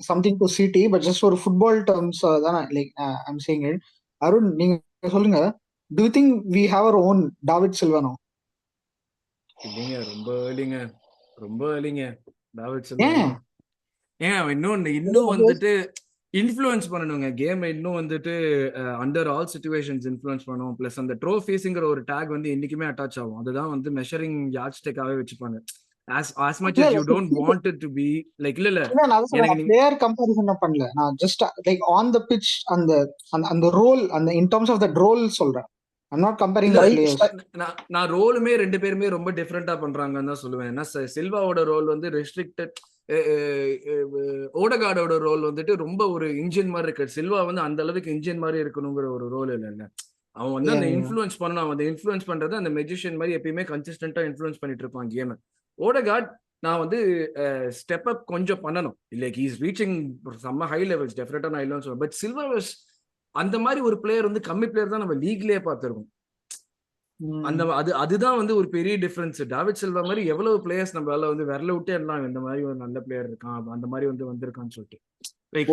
Speaker 3: something to City, but just ஒரு ஃபுட்பால் டர்ம்ஸ் தான் like I'm saying it. Arun நீங்க சொல்லுங்க, do you think we have our own David Silva now?
Speaker 1: இல்லைங்க, ரொம்ப ஏர்லிங்க டாவிட் சில்வா. இன்னும் வந்துட்டு இன்ஃப்ளூயன்ஸ் பண்ணணுங்க கேம். இன்னும் வந்துட்டு அண்டர் ஆல் சிச்சுவேஷன்ஸ் இன்ஃப்ளூயன்ஸ் பண்ணுவோம். பிளஸ் அந்த ட்ரோஃபீஸ்ங்கிற ஒரு டேக் வந்து இன்னைக்குமே அட்டாச் ஆகும். அதுதான் வந்து மெஷரிங் யாட்ச்டேக்காவே வச்சுப்பாங்க. as much as you don't want it to be like இல்ல
Speaker 3: எனக்கு பிளேயர் கம்பேரிசன் பண்ணல. நான் just like on the pitch அந்த ரோல் அந்த in terms of the role சொல்றேன். I'm not comparing the players.
Speaker 1: நான் ரோலுமே ரெண்டு பேருமே ரொம்ப டிஃபரெண்டா பண்றாங்கன்னு தான் சொல்லுவேன். ஏன்னா சில்வாவோட ரோல் வந்து ரெஸ்ட்ரிக்டட், ஓடகார்டோட ரோல் வந்துட்டு ரொம்ப ஒரு இன்ஜின் மாதிரி இருக்கு. சில்வா வந்து அந்த அளவுக்கு இன்ஜின் மாதிரி இருக்கணுங்கிற ஒரு ரோல் இல்லைல்ல. அவன் வந்து அந்த இன்ஃப்ளூயன்ஸ் பண்ணணும். அவன் அந்த இன்ஃப்ளூயன்ஸ் பண்றது அந்த மெஜிஷியன் மாதிரி எப்பயுமே கன்சிஸ்டன்டா இன்ஃப்ளூயன்ஸ் பண்ணிட்டு இருப்பான் கேம். ஓடகார்ட் நான் வந்து ஸ்டெப் அப் கொஞ்சம் பண்ணணும். லைக் ஹி இஸ் ரீச்சிங் சம்ம ஹை லெவல்ஸ் டெஃபினட்டா நான் இல்லைன்னு சொல்லுவேன். பட் சில்வா வாஸ் அந்த மாதிரி ஒரு பிளேயர் வந்து கம்மி பிளேயர் தான் நம்ம லீக்லயே பார்த்திருக்கோம். அந்த அதுதான் வந்து ஒரு பெரிய டிஃபரன்ஸ். டாவிட் சில்வா மாதிரி எவ்வளவு பிளேயர்ஸ் நம்மளால வந்து விரல விட்டே இருந்தாங்க இந்த மாதிரி ஒரு நல்ல பிளேயர் இருக்கான், அந்த மாதிரி வந்து வந்திருக்கான்னு சொல்லிட்டு.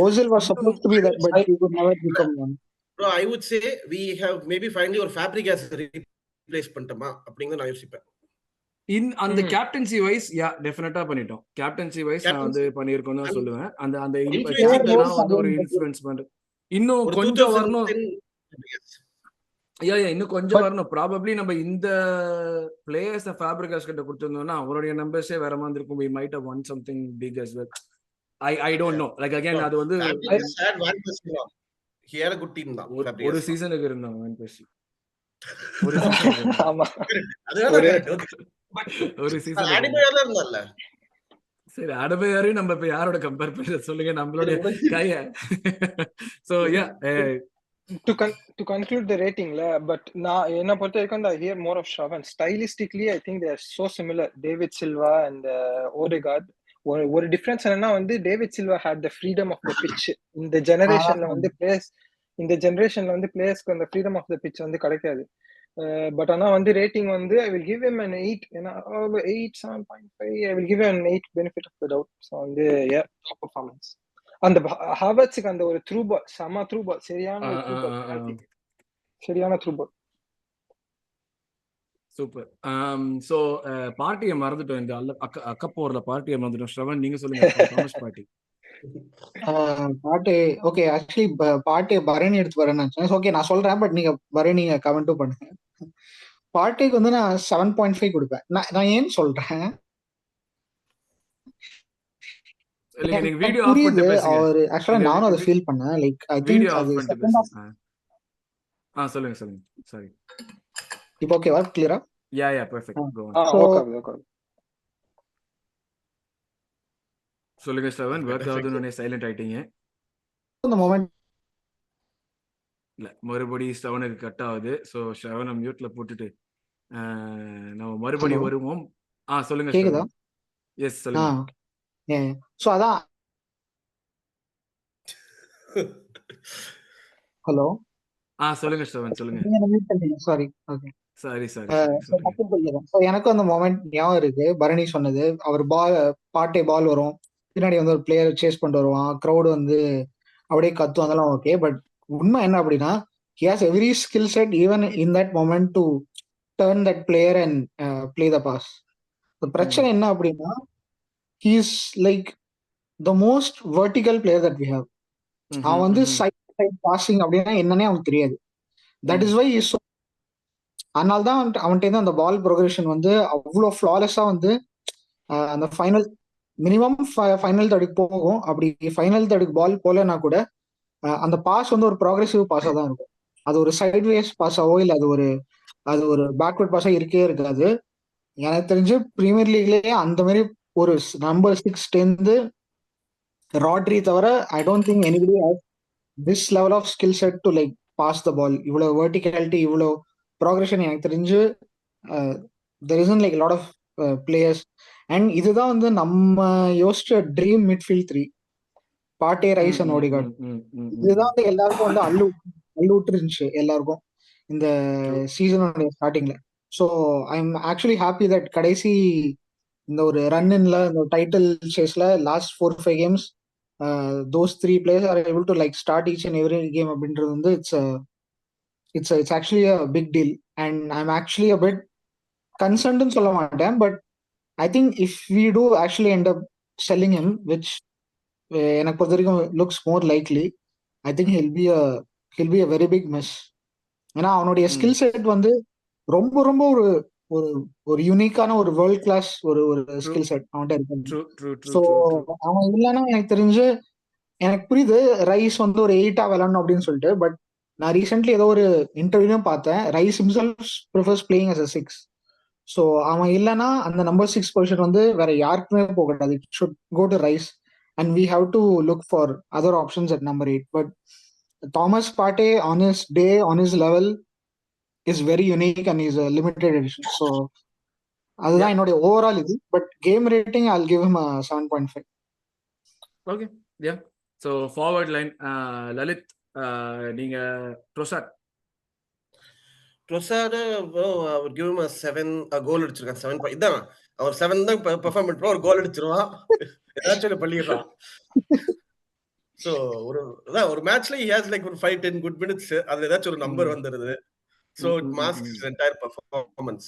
Speaker 3: Ozil was supposed to be that, but he could never become one.
Speaker 2: Bro, I would say we have maybe finally ஒரு Fabregas replace பண்ணிட்டோமா அப்படிங்கறது நான் யோசிப்பேன்.
Speaker 1: அந்த கேப்டன்சி வைஸ் டெஃபினட்டா பண்ணிட்டோம். கேப்டன்சி வைஸ் நான் வந்து பண்ணியிருக்கோம் தான் சொல்லுவேன். அந்த வந்து ஒரு இன்ஃப்ளூயன்ஸ் பண்றது இன்னும் கொஞ்சம் வரணும். இன்னும் கொஞ்சம் வரணும். ப்ராபப்ளி நம்ம இந்த பிளேயர்ஸ் ஃபேப்ரிகாஸ் கிட்ட கொடுத்திருந்தோம்னா அவருடைய நம்பர்ஸே வேற மாதிரி இருக்கும். we might have won something big as well. I don't know. Like again அது வந்து
Speaker 2: he had a good team தான்.
Speaker 1: ஒரு சீசனுக்கு இருந்தாங்க வான் பேசி.
Speaker 4: ஆமா
Speaker 1: ஒரு சீசன்
Speaker 2: அடிமையால இருந்தால.
Speaker 1: சரி, அடமையாரையும் நம்ம இப்ப யாரோட கம்பேர் பண்ண சொல்லுங்க நம்மளோட கைய. So
Speaker 4: To conclude the rating, but நான் என்ன பொறுத்த வரைக்கும் I hear more of Shravan. Stylistically, I think they are so similar. David Silva and Odegaard. ஒரு டிஃபரன்ஸ் என்னன்னா வந்து David Silva had the freedom of the pitch. இந்த ஜெனரேஷன்ல வந்து பிளேயர்ஸ்க்கு அந்த freedom of the pitch வந்து கிடைக்காது. பட் ஆனா வந்து ரேட்டிங் வந்து I will give him an 8. ஏன்னா 8 7.5 I will give him an 8 benefit of the doubt. So வந்து top performance. அந்த ஹாவர்ட்ஸுக்கு அந்த ஒரு த்ரூ பால் செம த்ரூ பால் சரியான ஒரு த்ரூ பால் பெனால்டி சரியான த்ரூ பால்
Speaker 1: சூப்பர். ஸோ பார்ட்டியை மறந்துட்டோம், இந்த அக்கப்போர்ல பார்ட்டியை மறந்துட்டோம். ஸ்ரவன் நீங்க சொல்லுங்க, தாமஸ் பார்ட்டி.
Speaker 3: பாட்டு ஓகே. ஆக்சுவலி பாட்டு பரணி எடுத்து வரேன்னு நினைச்சேன். ஓகே நான் சொல்றேன், பட் நீங்க பரணி கமெண்ட்டும் பண்ணுங்க. பாட்டுக்கு வந்து நான் 7.5 கொடுப்பேன். நான் ஏன் சொல்றேன், புரியுது அவரு. ஆக்சுவலா நானும் அதை ஃபீல் பண்ணேன். லைக் ஐ திங்க் அது
Speaker 1: சொல்லுங்க சாரி.
Speaker 3: இப்போ ஓகேவா? கிளியரா?
Speaker 1: யா பெர்ஃபெக்ட்.
Speaker 4: ஓகே
Speaker 1: சொல்லுங்க ஸ்ரவன். வர்க் ஆகுதுன்னு சைலண்ட் ஆயிட்டீங்க.
Speaker 3: அந்த மொமெண்ட்
Speaker 1: இல்ல மறுபடியும் ஸ்ரவனுக்கு கட் ஆகுது. ஸோ ஸ்ரவனை மியூட்ல போட்டுட்டு நம்ம மறுபடியும் வருவோம். சொல்லுங்க.
Speaker 3: கேக்குதா?
Speaker 1: எஸ் சொல்லுங்க.
Speaker 3: சோ அதான். ஹலோ
Speaker 1: சொல்லுங்க ஸ்ரவன் சொல்லுங்க.
Speaker 3: சாரி. Okay
Speaker 1: sorry.
Speaker 3: எனக்கும் அந்த மொமெண்ட் ஞாபகம் இருக்கு. பரணி சொன்னது, அவர் பால் வரும், பின்னாடி வந்து ஒரு பிளேயர் சேஸ் பண்ணிட்டு வருவான், க்ரௌடு வந்து அப்படியே கத்தும், அதெல்லாம் ஓகே. பட் உண்மை என்ன அப்படின்னா, he has every skill set even in that moment to turn that player and play the pass. பிரச்சனை என்ன அப்படின்னா, he is like the most vertical player that we have. அவன் வந்து சைட் பாசிங் அப்படின்னா என்னன்னே அவனுக்கு தெரியாது. That is why is. அதனால தான் அவன்கிட்ட அந்த பால் ப்ரோக்ரஷன் வந்து அவ்வளோ ஃப்ளாலெஸ்ஸா வந்து அந்த ஃபைனல் மினிமம் ஃபைனல் தடுக்கு போகும். அப்படி ஃபைனல் தடுக்கு பால் போலன்னா கூட அந்த பாஸ் வந்து ஒரு ப்ராக்ரெசிவ் பாஸா தான் இருக்கும். அது ஒரு சைட்வேஸ் பாஸாவோ இல்லை அது ஒரு பேக்வர்ட் பாஸா இருக்கே இருக்காது. எனக்கு தெரிஞ்சு பிரீமியர் லீக்லயே அந்த மாதிரி ஒரு நம்பர் 6 ராட்ரி தவிர I don't think anybody has this level of skill set to like pass the ball. இவ்வளோ வெர்டிகாலிட்டி, இவ்வளோ ப்ராக்ரெஷன் எனக்கு தெரிஞ்சு there isn't like lot of players. And இதுதான் வந்து நம்ம யோசிச்ச ட்ரீம் மிட்ஃபீல்ட் 3, பாட்டே, ரைஸ் அண்ட் ஓடிகார்ட். இதுதான் வந்து எல்லாருக்கும் வந்து அள்ளு விட்டு இருந்துச்சு எல்லாருக்கும் இந்த சீசனோட ஸ்டார்டிங்ல. So I am actually happy that கடைசி இந்த ஒரு ரன்னின்ல இந்த title சேஸ்ல last 4-5 games those 3 players are able to like start each and every game அப்படின்றது வந்து it's actually a big deal. And I'm actually a bit concerned ன்னு சொல்ல மாட்டேன், but I think if we do actually end up selling him, which எனக்கு பொறுத்த வரைக்கும் looks more likely, I think he'll be a very big miss. ஏன்னா அவனுடைய skill set வந்து ரொம்ப ரொம்ப ஒரு யூனிக்கான ஒரு வேர்ல்ட் கிளாஸ் ஒரு ஸ்கில் செட் அவன்கிட்ட இருக்கு. ஸோ அவன் இல்லைன்னா எனக்கு தெரிஞ்சு, எனக்கு புரியுது ரைஸ் வந்து ஒரு 8 விளையாடணும் அப்படின்னு சொல்லிட்டு, பட் நான் ரீசென்ட்லி ஏதோ ஒரு இன்டர்வியூலையும் பார்த்தேன், rice himself prefers playing as a 6. So அவன் இல்லைன்னா அந்த நம்பர் 6 பொசிஷன் வந்து வேற யாருக்குமே போகக்கூடாது. It should go to Rice and we have to look for other options at number 8. But Thomas Partey on his day, on his level is very unique and is a limited edition. So அதுதான் என்னோட overall இது. But game rating I'll give him a 7.5.
Speaker 1: Okay yeah. So forward line Lalit, நீங்க ட்ரோசார்ட்
Speaker 2: I would give him a 7. கோல் அடிச்சிருக்கான் 7. இதான் அவர் 7 தான் perform பண்றோம், ஒரு கோல் அடிச்சிருவான், ஏதாச்சும் பண்ணிடுறான். ஸோ ஒரு மேட்ச்ல he has like ஒரு 5-10 குட் மினிட்ஸ், அதுல ஏதாச்சும் ஒரு நம்பர் வந்துருது. So it masks his entire performance.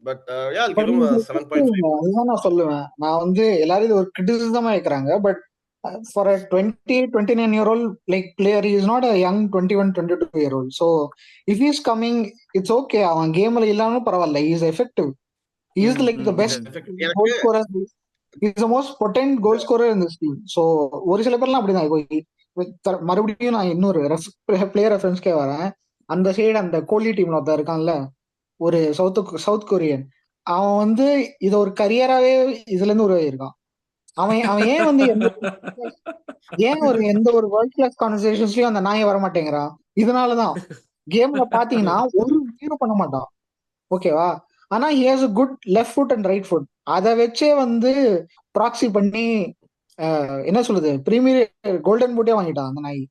Speaker 2: But yeah, I'll give him a 7.5.
Speaker 3: அதுதான் நான் சொல்லுவேன். நான் வந்து எல்லாரும் ஒரு கிரிட்டிசிசமா வைக்கிறாங்க, but for a 29-year-old like player, he is not a young 21-22-year-old. So if he is coming, it's okay. அவன் கேம்ல இல்லாம பரவாயில்ல, he is effective. He is like the best goal scorer. He is the most potent goal scorer in this team. So ஒரு சில பேர்லாம் அப்படிதான். மறுபடியும் நான் இன்னொரு பிளேயர் ரெஃபரன்ஸ்க்கே வரேன். அந்த சைடு அந்த கோலி டீம்ல ஒருத்தர் இருக்கான்ல, ஒரு சவுத் கொரியன், அவன் வந்து இத ஒரு கரியராவே இதுல இருந்து உருவாயிருக்கான். அவன் ஏன் வந்து எந்த ஒரு வேர்ல்ட் கிளாஸ் கான்வர்சேஷன்ஸ்லயும் அந்த நாயை வர மாட்டேங்கிறான். இதனாலதான் கேம்ல பாத்தீங்கன்னா ஒரு வீரும் பண்ண மாட்டான், ஓகேவா? ஆனா he has a good left foot and right foot. அதை வச்சே வந்து ப்ராக்சி பண்ணி என்ன சொல்லுது, பிரீமியர் கோல்டன் பூட்டே வாங்கிட்டான் அந்த நாய்.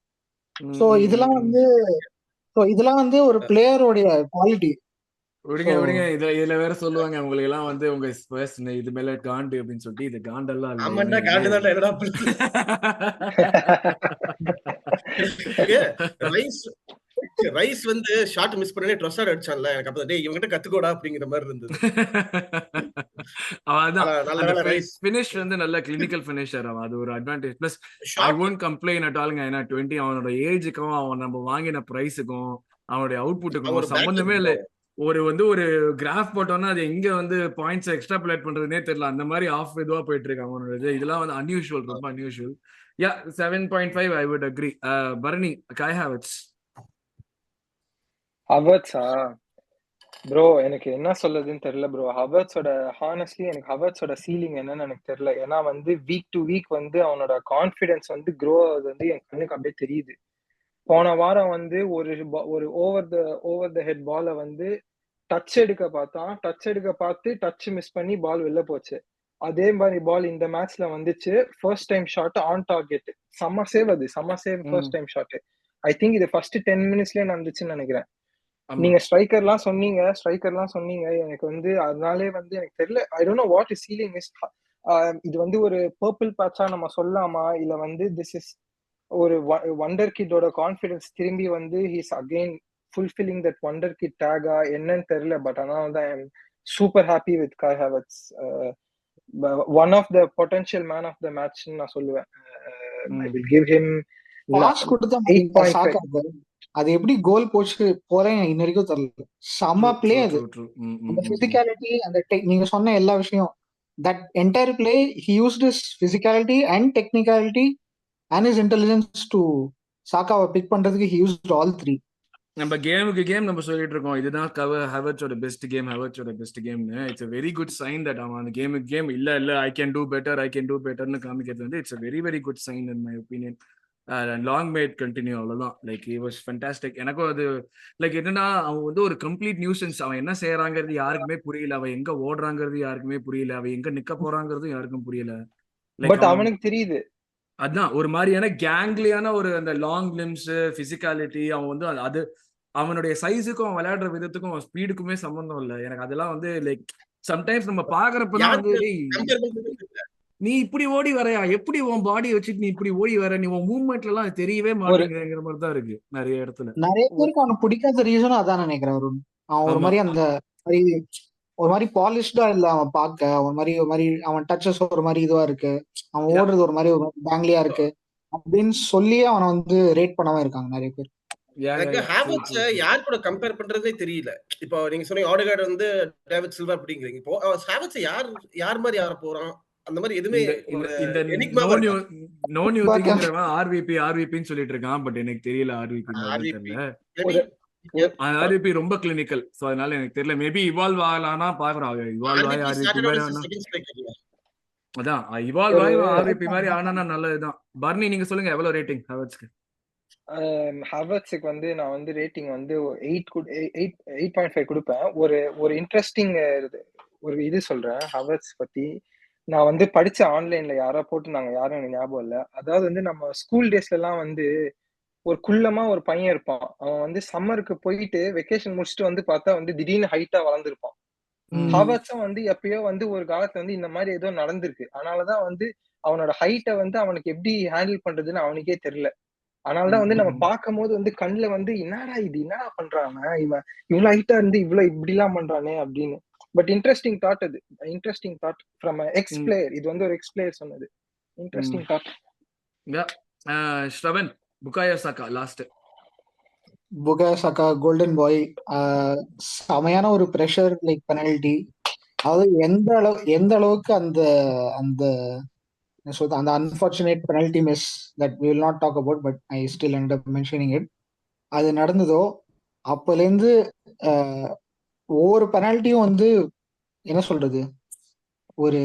Speaker 3: சோ இதெல்லாம் வந்து ஒரு பிளேயருடைய குவாலிட்டி.
Speaker 1: விடுங்க விடுங்க, இதுல வேற சொல்லுவாங்க உங்களுக்கு எல்லாம் வந்து உங்க ஸ்பர்ஸ் இது மேல காண்டு அப்படின்னு சொல்லிட்டு. இது காண்டெல்லாம் இல்ல.
Speaker 2: ஆமாண்டா காண்டுதான்டா, என்னடா பண்ணுது? ரைஸ் வந்து ஷாட் மிஸ் பண்ணனே ட்ரொசார்ட் அடிச்சான்ல, எனக்கு அப்ப டேய் இவங்கிட்ட கத்துக்கோடா அப்படிங்கிற மாதிரி இருந்தது.
Speaker 1: அதான்
Speaker 2: நல்ல
Speaker 1: அந்த
Speaker 2: வேளை ரைஸ்
Speaker 1: ஃபினிஷ் வந்து நல்ல கிளினிக்கல் ஃபினிஷர். அவன் அது ஒரு advantage. Plus I
Speaker 2: shot
Speaker 1: won't complain at ஆலுங்க. ஏன்னா 20 அவனோட ஏஜுக்கும் அவன் நம்ம வாங்கின பிரைஸுக்கும் அவனுடைய அவுட்புட்டுக்கும்
Speaker 2: ஒரு
Speaker 1: சம்பந்தமே
Speaker 2: பேக்கப்
Speaker 1: இல்லை. ஒரு கிராஃப் போட்டோம்னா அது எங்க வந்து பாயிண்ட்ஸ் எக்ஸ்ட்ரா பிளேட் பண்றதுனே தெரியல. அந்த மாதிரி ஆஃப் இதுவா போயிட்டு இருக்கு அவனோட. இதெல்லாம் வந்து அன்யூஷுவல், ரொம்ப unusual. Yeah 7.5 I would agree. Bharani, Kai Havertz.
Speaker 4: ஹவர்ட்ஸா ப்ரோ, எனக்கு என்ன சொல்லுதுன்னு தெரியல ப்ரோ. ஹானஸ்ட்லி எனக்கு ஹவர்ட்ஸோட சீலிங் என்னன்னு எனக்கு தெரியல. ஏன்னா வந்து வீக் டு வீக் வந்து அவனோட கான்ஃபிடன்ஸ் வந்து க்ரோ ஆகுது வந்து என் கண்ணுக்கு அப்படியே தெரியுது. போன வாரம் வந்து ஒரு ஓவர் த ஹெட் பாலை வந்து டச் எடுக்க பார்த்து டச் மிஸ் பண்ணி பால் வெளில போச்சு. அதே மாதிரி பால் இந்த மேட்ச்ல வந்துச்சு. First time shot on target, செம்ம save first time shot. I think இது ஃபர்ஸ்ட் 10 மினிட்ஸ்லயே நடந்துச்சுன்னு நினைக்கிறேன். நீங்க ஸ்ட்ரைக்கர்லாம் சொன்னீங்க. எனக்கு வந்து அதனாலே வந்து எனக்கு தெரியல. I don't know what is ceiling is. இது வந்து ஒரு பர்பிள் பேட்சா நம்ம சொல்லலாமா, இல்ல வந்து திஸ் இஸ் ஒரு வண்டர் கிட்டோட கான்ஃபிடன்ஸ் திரும்பி வந்து he's again fulfilling that wonder kid டேகா என்னன்னு தெரியல. பட் ஆனால் தான் I am super happy with Kai Havertz. One of the potential man of the match நான் சொல்லுவேன். I will give him
Speaker 3: pass கொடுத்த
Speaker 4: 8.5.
Speaker 3: அது எப்படி கோல் போச்சு போறேன் இன்ன வரைக்கும் தெரியல. செம்ம பிளே அது. அந்த பிசிக்காலிட்டி, அந்த நீங்க சொன்ன எல்லா விஷயம், that entire play he used his physicality and technicality and his intelligence to சாக்காவை பிக் பண்றதுக்கு ஹி யூஸ்ட் ஆல் த்ரீ.
Speaker 1: நம்ம கேம் நம்ம சொல்லிட்டு இருக்கோம், இதுதான் ஹெவர்ட்ஸோட பெஸ்ட் கேம்னு. It's a very good sign that அவன் அந்த கேம் இல்ல ஐ கேன் டூ பெட்டர்னு காமிக்கிறது வந்து it's a very very good sign in my opinion. Long may it continue, அவ்வளவுதான். Like he was fantastic. எனக்கும் அது லைக் என்னன்னா, அவன் வந்து ஒரு கம்ப்ளீட் நியூசன்ஸ். அவன் என்ன செய்யறாங்கிறது யாருக்குமே புரியல. அவன் எங்க ஓடுறாங்கிறது யாருக்குமே புரியல. அவன் எங்க நிக்க போறாங்கிறதும் யாருக்கும் புரியல.
Speaker 4: பட் அவனுக்கு தெரியுது.
Speaker 1: அதான் ஒரு மாதிரியான கேங்லியான ஒரு அந்த லாங் லிம்ஸ், பிசிக்காலிட்டி. அவன் வந்து அது அவனுடைய சைஸுக்கும் அவன் விளையாடுற விதத்துக்கும் அவன் ஸ்பீடுக்குமே சம்பந்தம் இல்லை. எனக்கு அதெல்லாம் வந்து லைக் சம்டைம்ஸ் நம்ம பாக்குறப்பதான் வந்து நீ இப்படி ஓடி வரையா, எப்படி உன் பாடி வச்சுட்டு நீ இப்படி ஓடி வர, நீ உன் மூவ்மெண்ட்ல எல்லாம் தெரியவே மாட்டேங்கிற மாதிரி தான் இருக்கு நிறைய இடத்துல.
Speaker 3: நிறைய பேருக்கு அவனுக்கு பிடிக்காத ரீசனும் அதான் நினைக்கிறேன். அவன் ஒரு மாதிரி அந்த ஒரு மாதிரி பாலிஷ்டா இல்ல அவன் பார்க்க. ஒரு மாதிரி அவன் டச்சஸ் ஒரு மாதிரி இதுவா இருக்கு, அவன் ஓடுறது ஒரு மாதிரி பேங்லியா இருக்கு அப்படின்னு சொல்லி அவனை வந்து ரேட் பண்ணாம இருக்காங்க நிறைய பேர்.
Speaker 2: எனக்கு ஹேவர்ட்ஸ் யார் கூட கம்பேர் பண்றதே தெரியல. இப்போ நீங்க சொன்னீங்க ஆடேகார்ட் வந்து டேவிட் சில்வா அப்படிங்கிறீங்க. இப்போ ஹேவர்ட்ஸ் யார் மாதிரி ஆற போறான் அந்த மாதிரி எதுவுமே
Speaker 1: இந்த நோ நியூ திங்கிறவன் ஆர்விபின்னு சொல்லிட்டு இருக்கான். பட் எனக்கு தெரியல ஆர்விபி ரொம்ப கிளினிக்கல். சோ அதனால எனக்கு தெரியல. மேபி இவால்வ் ஆகலாம்னா பாக்குறோம். இவால்வ் ஆகி அதான் இவால்வ் ஆகி ஆர்விபி மாதிரி ஆனா நல்லதுதான். பர்னி, நீங்க சொல்லுங்க எவ்வளவு ரேட்டிங் ஹேவர்ட்ஸ்க்கு?
Speaker 4: ஹேவர்ட்ஸுக்கு வந்து நான் வந்து ரேட்டிங் வந்து 8.5 கொடுப்பேன். ஒரு இன்ட்ரெஸ்டிங் ஒரு இது சொல்றேன் ஹேவர்ட்ஸ் பத்தி. நான் வந்து படிச்ச ஆன்லைன்ல யாரோ போட்டுருந்தாங்க, யாரும் எனக்கு ஞாபகம் இல்லை. அதாவது வந்து நம்ம ஸ்கூல் டேஸ்ல எல்லாம் வந்து ஒரு குள்ளமா ஒரு பையன் இருப்பான். அவன் வந்து சம்மருக்கு போயிட்டு வெக்கேஷன் முடிச்சுட்டு வந்து பார்த்தா வந்து திடீர்னு ஹைட்டா வளர்ந்துருப்பான். ஹேவர்ட்ஸும் வந்து எப்பயோ வந்து ஒரு காலத்துல வந்து இந்த மாதிரி ஏதோ நடந்திருக்கு. அதனாலதான் வந்து அவனோட ஹைட்டை வந்து அவனுக்கு எப்படி ஹேண்டில் பண்றதுன்னு அவனுக்கே தெரியல. அதனாலதான் வந்து நம்ம பார்க்கும் போது வந்து கண்ணுல வந்து என்னடா பண்றாங்க, இவன் இவ்வளவு ஹைட்டா இருந்து இவ்வளவு இப்படி எல்லாம் பண்றானே அப்படின்னு. But interesting thought from ex player. இது வந்து ஒரு எக்ஸ் பிளேயர் சொன்னது. Interesting thought.
Speaker 1: Shravan, Bukayo Saka last.
Speaker 3: Bukayo Saka golden boy. செமையான ஒரு பிரஷர் லைக் பெனல்டி. அதாவது எந்த அளவுக்கு அந்த அந்த அந்த unfortunate penalty miss that we will not talk about, but I still end up mentioning it. அது நடந்ததோ அப்போலேருந்து ஒவ்வொரு பெனல்ட்டியும் வந்து என்ன சொல்றது, ஒரு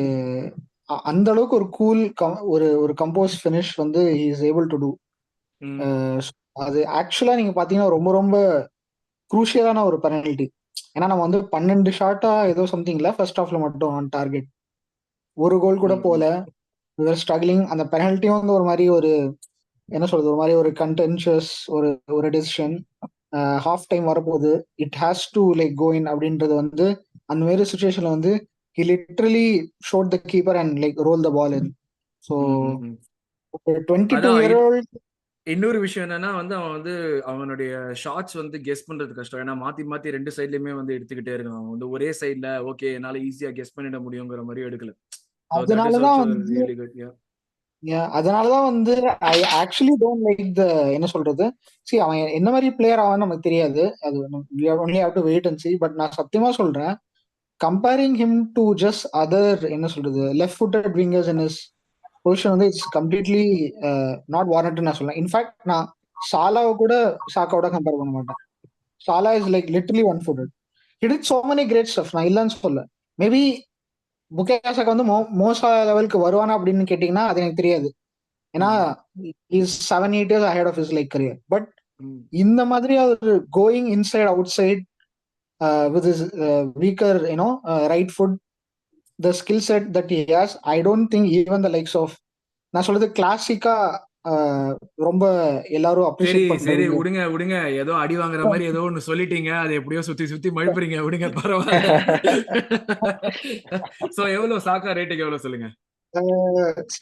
Speaker 3: அந்த அளவுக்கு ஒரு கூல் ஒரு கம்போஸ் ஃபினிஷ் வந்து he is able to do. அது ஆக்சுவலா நீங்க பாத்தீங்கன்னா ரொம்ப ரொம்ப குரூஷியலான ஒரு பெனல்டி. ஏன்னா நம்ம வந்து 12 ஷாட்டா ஏதோ சம்திங்ல ஃபர்ஸ்ட் ஹாஃப்ல மட்டும் ஆன் டார்கெட், ஒரு கோல் கூட போல. ஸ்ட்ரகிளிங். அந்த பெனல்ட்டியும் வந்து ஒரு மாதிரி ஒரு என்ன சொல்றது, ஒரு மாதிரி ஒரு கண்டென்ஷியஸ் ஒரு ஒரு டெசிஷன். ஹாஃப் டைம் வரப்போகுது, it has to like go in அப்படின்றது வந்து அந்த மாதிரி சுச்சுவேஷன்ல வந்து he literally showed the keeper and like roll the ball in. So 22
Speaker 1: அதான்
Speaker 3: year old.
Speaker 1: இன்னொரு விஷயம் என்னன்னா வந்து அவன் வந்து அவனுடைய ஷாட்ஸ் வந்து கெஸ் பண்றது கஷ்டம். ஏன்னா மாத்தி மாத்தி ரெண்டு சைட்லயுமே வந்து எடுத்துக்கிட்டே இருக்கான். அவன் வந்து ஒரே சைட்ல ஓகே என்னால ஈஸியா கெஸ் பண்ணிட முடியுங்கிற மாதிரி எடுக்கல. So that is
Speaker 3: அதனாலதான்
Speaker 1: also
Speaker 3: வந்து
Speaker 1: really good. Yeah.
Speaker 3: அதனாலதான் வந்து I actually don't like the என்ன சொல்றது, சி அவன் என்ன மாதிரி பிளேயர் ஆவான்னு நமக்கு தெரியாது, அது only have to wait and see. But நான் சத்தியமா சொல்றேன், comparing him to just other என்ன சொல்றது left footed wingers in his position வந்து இட்ஸ் கம்ப்ளீட்லி நாட் வாரண்டட் நான் சொல்றேன். இன்ஃபேக்ட் நான் சாலாவை கூட சாக்காவோட கம்பேர் பண்ண மாட்டேன். Saka is like literally one footed. He did so many great stuff. நான் இல்லைன்னு சொல்ல. மேபி புகாயோ சாக்கா வந்து மோசா லெவலுக்கு வருவானா அப்படின்னு கேட்டீங்கன்னா அது எனக்கு தெரியாது. ஏன்னா is 7-8 years ahead of his like career. பட் இந்த மாதிரி அவர் going inside outside with his weaker right foot, the skill set that he has, I don't think even the likes of நான் சொல்றது கிளாசிக்கா ரொம்ப எல்லாரும்
Speaker 1: சரி
Speaker 3: அப்ரிஷியேட்
Speaker 1: சரி
Speaker 3: பண்றாங்க.
Speaker 1: விடுங்க விடுங்க, ஏதோ அடி வாங்குற மாதிரி ஏதோ ஒண்ணு சொல்லிட்டீங்க, அது எப்படியோ சுத்தி சுத்தி மழுப்புறீங்க, விடுங்க பரவாயில்ல. சோ எவ்வளவு சாக்கா ரேட்டுக்கு எவ்வளவு சொல்லுங்க?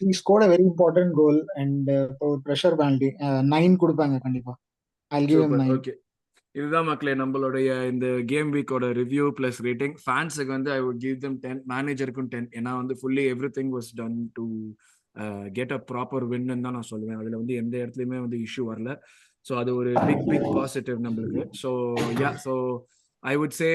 Speaker 3: he scored a very important goal and ஒரு pressure penalty 9 கொடுப்பாங்க கண்டிப்பா. I'll give him
Speaker 1: super.
Speaker 3: 9.
Speaker 1: Okay, இதுதான் மக்களே நம்மளுடைய இந்த கேம் வீக்கோட ரிவ்யூ பிளஸ் ரேட்டிங். ஃபேன்ஸுக்கு வந்து ஐ வுட் கிவ் them 10, மேனேஜருக்கும் 10. ஏன்னா வந்து fully everything was done to get a proper வின்னு தான் நான் சொல்லுவேன். அதுல வந்து எந்த இடத்துலையுமே வந்து இஷ்யூ வரல. ஸோ அது ஒரு பிக் பாசிட்டிவ் நம்மளுக்கு. So yeah, so I would say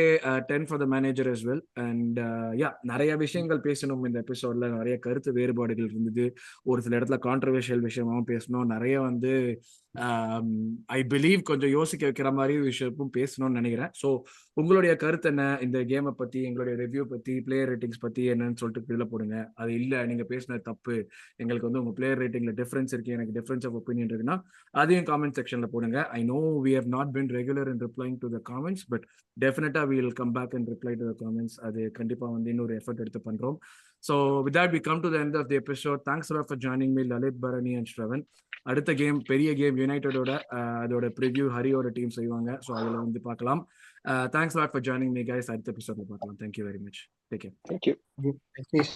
Speaker 1: 10 for the manager as well. And yeah, நிறைய விஷயங்கள் பேசணும் இந்த எபிசோட்ல. நிறைய கருத்து வேறுபாடுகள் இருந்தது, ஒரு சில இடத்துல கான்ட்ரவர்ஷியல் விஷயமாவும் பேசணும், நிறைய வந்து ஐ பிலீவ் கொஞ்சம் யோசிக்க வைக்கிற மாதிரி விஷயமும் பேசணும்னு நினைக்கிறேன். ஸோ உங்களுடைய கருத்து என்ன இந்த கேமை பத்தி, எங்களுடைய ரிவ்யூ பத்தி, பிளேயர் ரேட்டிங்ஸ் பத்தி என்னன்னு சொல்லிட்டு கீழே போடுங்க. அது இல்லை நீங்க பேசினது தப்பு, எங்களுக்கு வந்து உங்க பிளேயர் ரேட்டிங்ல டிஃபரன்ஸ் இருக்கு, எனக்கு டிஃபரன்ஸ் ஆஃப் ஒப்பீனியன் இருக்குன்னா அதையும் காமெண்ட் செக்ஷன்ல போடுங்க. I know we have not been regular in replying to the comments, but டெஃபினட்டா we will come back and reply to the comments. அது கண்டிப்பா வந்து இன்னொரு எஃபர்ட் எடுத்து பண்றோம். So with that we come to the end of the episode. Thanks a lot for joining me, Lalit, Bharani and Shravan. அடுத்த game பெரிய game யுனைடெடோட அதோட preview ஹரியோட team செய்வாங்க. ஸோ அதில் வந்து பார்க்கலாம். Thanks a lot for joining me guys. அடுத்த எபிசோட்ல பார்க்கலாம். Thank you very much. Take care.
Speaker 4: Thank you.